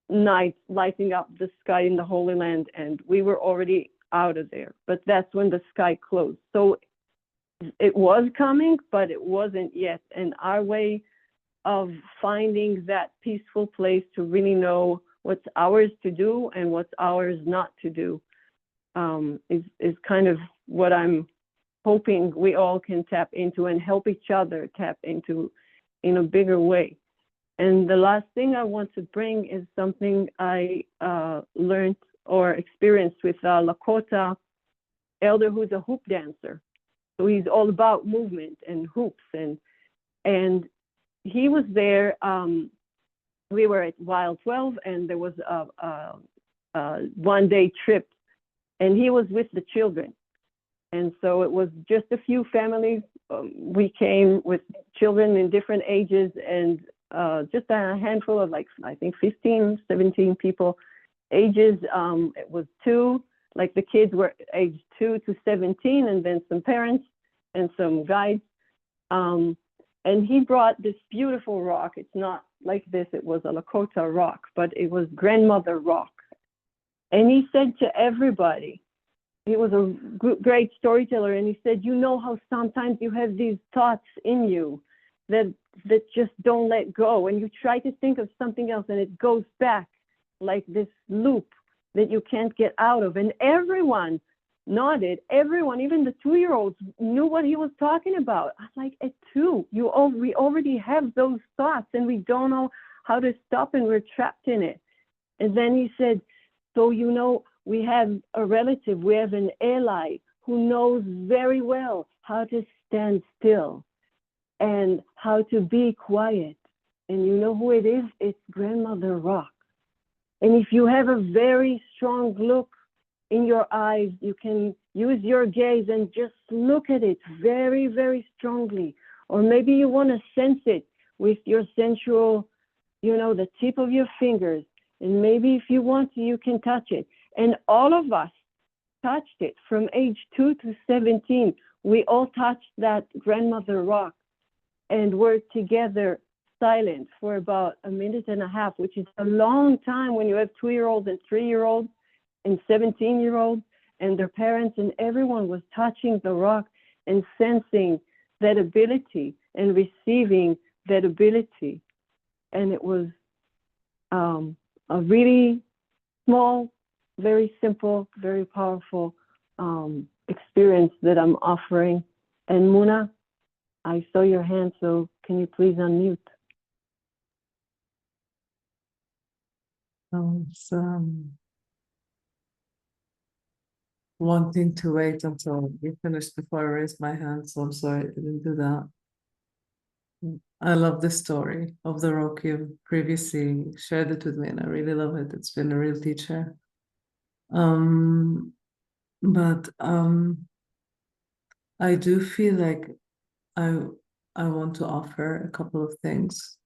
night lighting up the sky in the Holy Land, and we were already out of there. But that's when the sky closed. So it was coming, but it wasn't yet. And our way of finding that peaceful place to really know what's ours to do and what's ours not to do is kind of what I'm hoping we all can tap into and help each other tap into in a bigger way. And the last thing I want to bring is something I learned or experienced with Lakota elder who's a hoop dancer. So he's all about movement and hoops, and he was there. We were at Wild 12, and there was a one-day trip, and he was with the children. And so it was just a few families. We came with children in different ages, and just a handful of, like, I think 15, 17 people ages. It was two, like the kids were aged 2 to 17, and then some parents and some guides. And he brought this beautiful rock. It's not like this, it was a Lakota rock, but it was grandmother rock. And he said to everybody, he was a great storyteller, and he said, you know how sometimes you have these thoughts in you that that just don't let go, and you try to think of something else and it goes back like this loop that you can't get out of. And everyone nodded, everyone, even the 2-year-olds knew what he was talking about. I was like, at 2, we already have those thoughts and we don't know how to stop, and we're trapped in it. And then he said, so we have a relative, we have an ally who knows very well how to stand still and how to be quiet. And you know who it is? It's Grandmother Rock. And if you have a very strong look in your eyes, you can use your gaze and just look at it very, very strongly. Or maybe you want to sense it with your sensual, the tip of your fingers. And maybe if you want to, you can touch it. And all of us touched it from age 2 to 17. We all touched that Grandmother Rock and were together silent for about 1.5 minutes, which is a long time when you have 2-year-olds and 3-year-olds and 17-year-olds and their parents, and everyone was touching the rock and sensing that ability and receiving that ability. And it was a really small, very simple, very powerful experience that I'm offering. And Muna, I saw your hand, so can you please unmute? Wanting to wait until you finished before I raised my hand, so I'm sorry I didn't do that. I love the story of the rock. You previously shared it with me, and I really love it. It's been a real teacher. But I do feel like I want to offer a couple of things,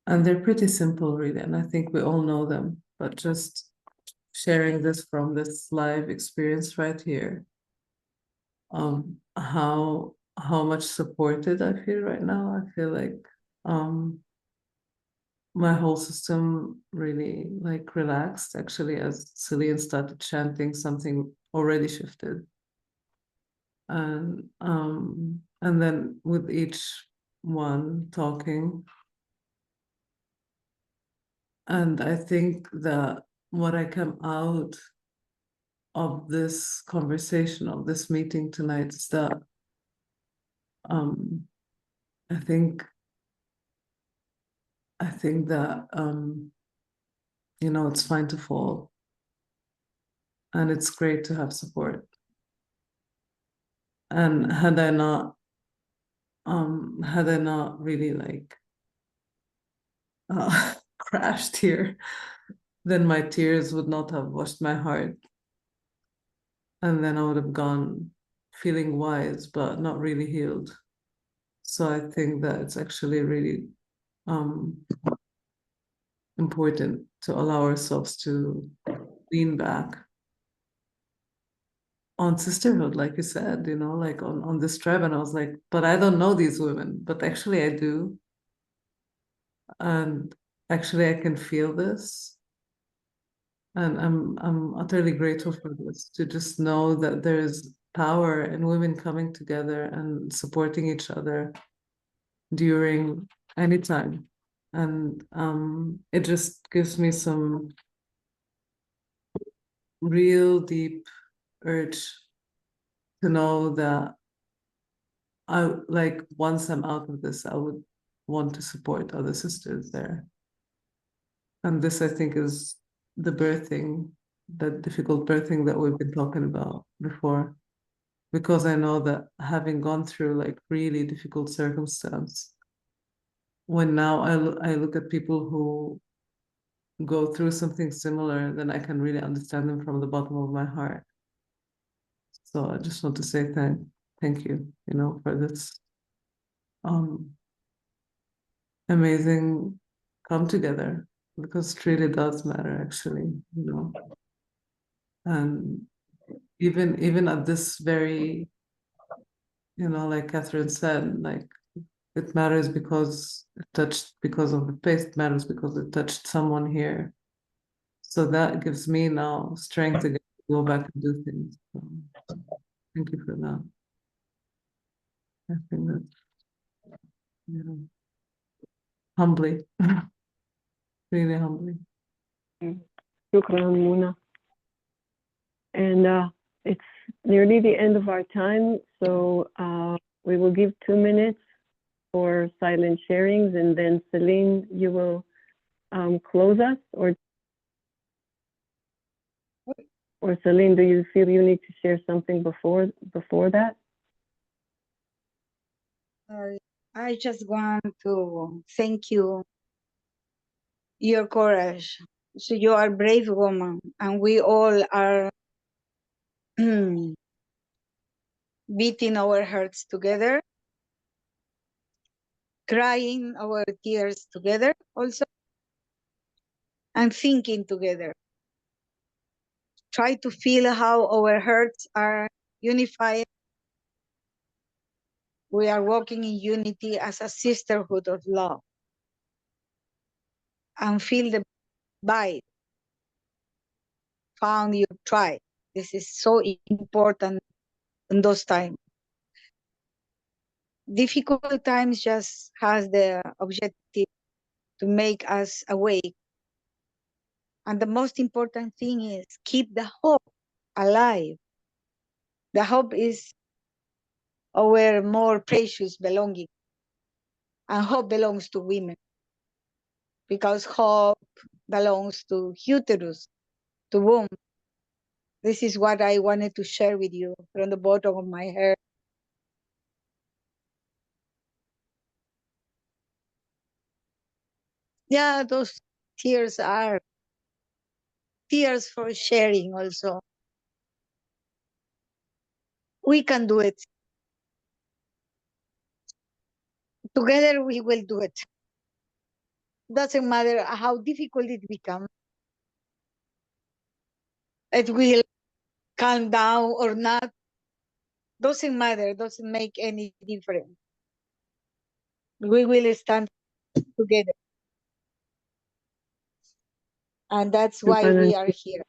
and they're pretty simple, really, and I think we all know them, but just sharing this from this live experience right here, how much supported I feel right now. I feel like my whole system really like relaxed, actually, as Selene started chanting, something already shifted. And then with each one talking, and I think that what I come out of this conversation, of this meeting tonight, is that I think that it's fine to fall, and it's great to have support. And had I not really like crashed here, then my tears would not have washed my heart, and then I would have gone feeling wise but not really healed. So I think that it's actually really important to allow ourselves to lean back on sisterhood, like you said, like on this tribe. And I was like, but I don't know these women, but actually I do. And actually I can feel this. And I'm utterly grateful for this, to just know that there's power in women coming together and supporting each other during any time. And it just gives me some real deep urge to know that once I'm out of this, I would want to support other sisters there. And this, I think, is the birthing, that difficult birthing that we've been talking about before, because I know that having gone through like really difficult circumstance, when now I look at people who go through something similar, then I can really understand them from the bottom of my heart. So I just want to say thank you, for this amazing come together, because it really does matter, actually, and even at this very, like Catherine said, like it matters because it touched, because of the faith. It matters because it touched someone here. So that gives me now strength to go back and do things. So thank you for that. I think that Yeah. Humbly, really humbly. Shukran, Muna. And it's nearly the end of our time, so we will give 2 minutes for silent sharings, and then Selene, you will close us, or Selene, do you feel you need to share something before that? I just want to thank you, your courage. So you are a brave woman, and we all are beating our hearts together, crying our tears together also, and thinking together. Try to feel how our hearts are unified. We are walking in unity as a sisterhood of love. And feel the vibe. Found your tribe. This is so important in those times. Difficult times just has the objective to make us awake. And the most important thing is keep the hope alive. The hope is our more precious belonging. And hope belongs to women. Because hope belongs to uterus, to womb. This is what I wanted to share with you from the bottom of my heart. Yeah, those tears are tears for sharing also. We can do it. Together we will do it. Doesn't matter how difficult it becomes. It will calm down or not. Doesn't matter, doesn't make any difference. We will stand together. And that's why we are here.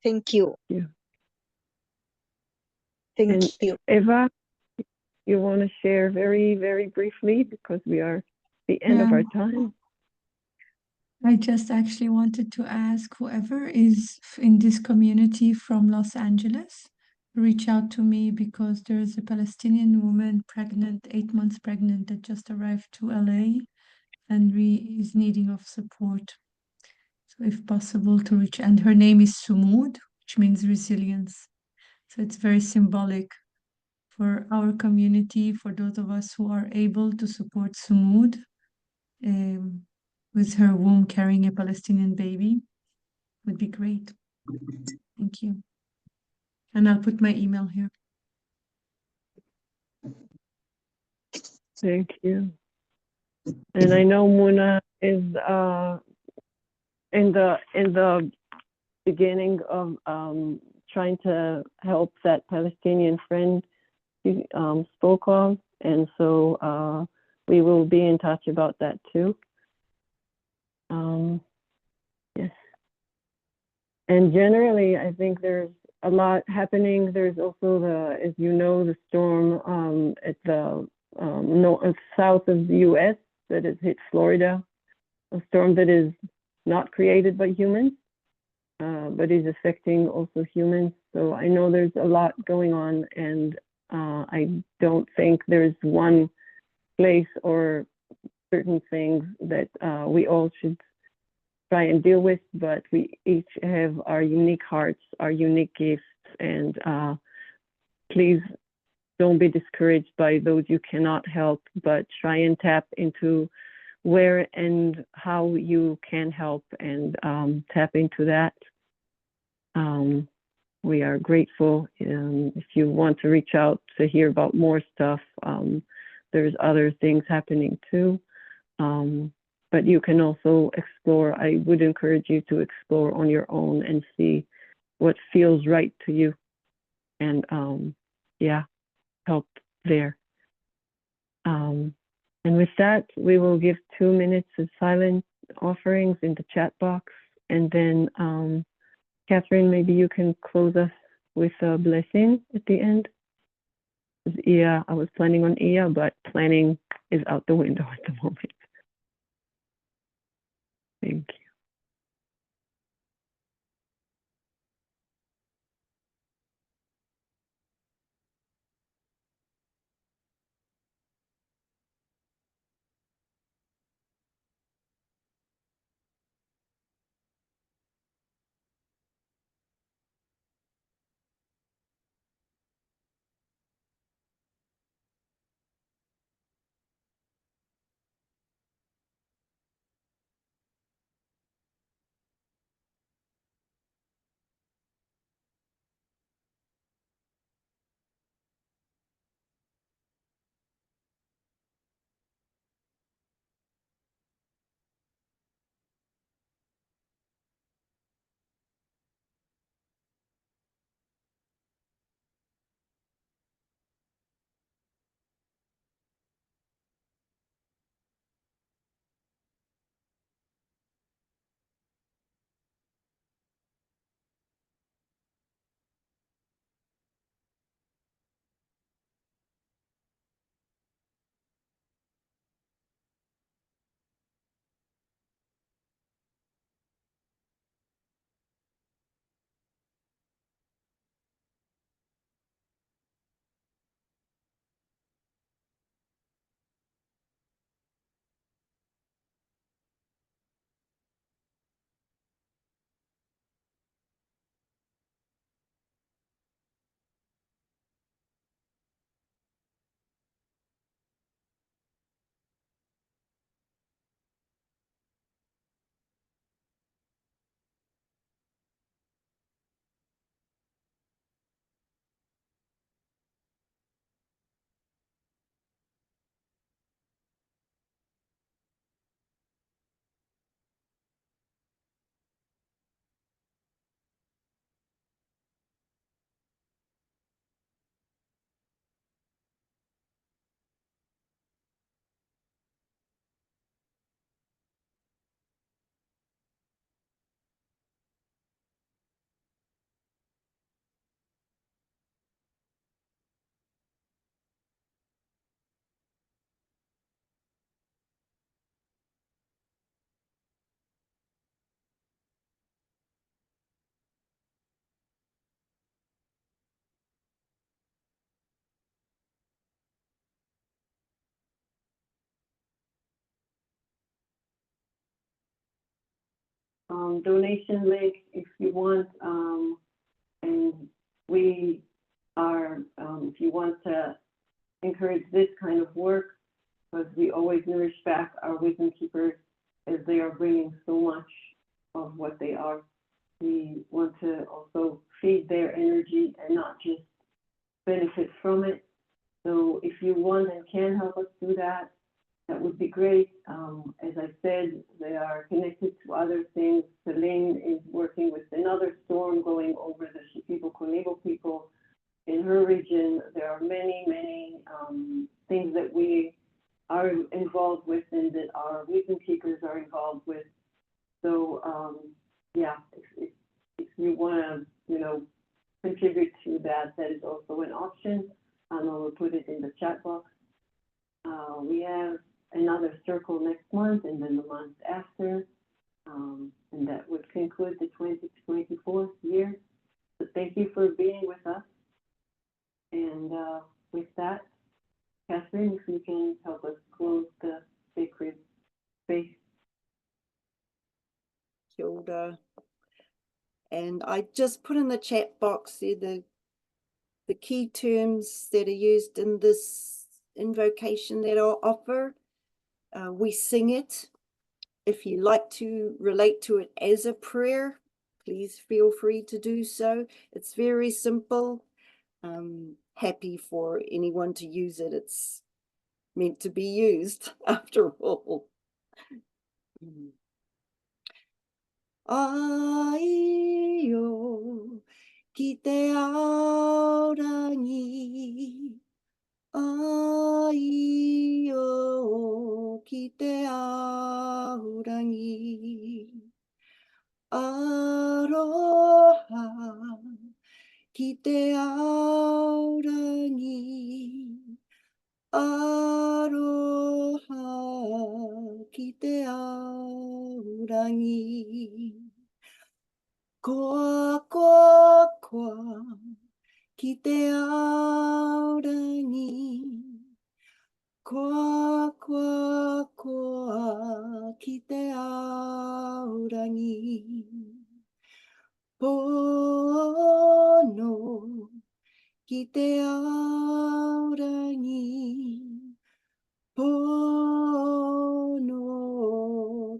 Thank you. Yeah. Thank you. Eva, you want to share very, very briefly, because we are at the end of our time. I just actually wanted to ask whoever is in this community from Los Angeles, reach out to me, because there's a Palestinian woman pregnant, 8 months pregnant, that just arrived to LA and is needing of support. So if possible to reach, and her name is Sumud, which means resilience. So it's very symbolic for our community, for those of us who are able to support Sumud with her womb carrying a Palestinian baby, would be great. Thank you. And I'll put my email here. Thank you. And I know Muna is in the beginning of trying to help that Palestinian friend you spoke of, and so we will be in touch about that too. Yes. And generally, I think there's a lot happening. There's also as you know, the storm at the south of the U.S. that has hit Florida, a storm that is not created by humans, but is affecting also humans. So I know there's a lot going on, and I don't think there's one place or certain things that we all should try and deal with, but we each have our unique hearts, our unique gifts, and please don't be discouraged by those you cannot help, but try and tap into where and how you can help, and tap into that. We are grateful. If you want to reach out to hear about more stuff, there's other things happening too. But you can also explore. I would encourage you to explore on your own and see what feels right to you, and yeah, help there. And with that, we will give 2 minutes of silent offerings in the chat box, and then Catherine, maybe you can close us with a blessing at the end. was Ia. I was planning on Ia, but planning is out the window at the moment. Thank you. Donation link if you want, and we are, if you want to encourage this kind of work, because we always nourish back our wisdom keepers as they are bringing so much of what they are. We want to also feed their energy and not just benefit from it. So if you want and can help us do that, that would be great. As I said, they are connected to other things. Selene is working with another storm going over the Shipibo Kunibo people in her region. There are many, many things that we are involved with and that our wisdom keepers are involved with. So, yeah, if you want to, contribute to that, that is also an option. I will put it in the chat box. We have another circle next month and then the month after, and that would conclude the 2024 year. So thank you for being with us. And with that, Catherine, if you can help us close the sacred space. Kia ora. And I just put in the chat box there the key terms that are used in this invocation that I'll offer. We sing it. If you like to relate to it as a prayer, please feel free to do so. It's very simple. Happy for anyone to use it. It's meant to be used after all. Ai o ki te aorangi, ai o ki te aorangi, aroha ki te aorangi, Aroha ki te aurangi. Koa, koa, koa ki te aurangi. Koa, koa, koa ki te aurangi. Pono ki te aurangi. Pono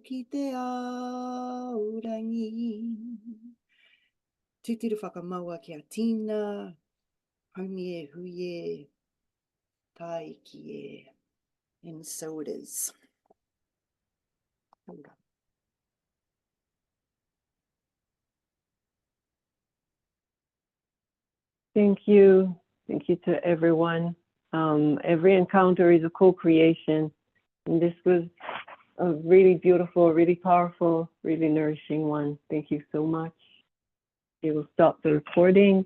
ki te aurangi. Tūtiru whakamaua ki a tīna, haumi e hui e, tai ki e. And so it is. Thank you. Thank you to everyone. Every encounter is a co-creation. And this was a really beautiful, really powerful, really nourishing one. Thank you so much. We will stop the recording.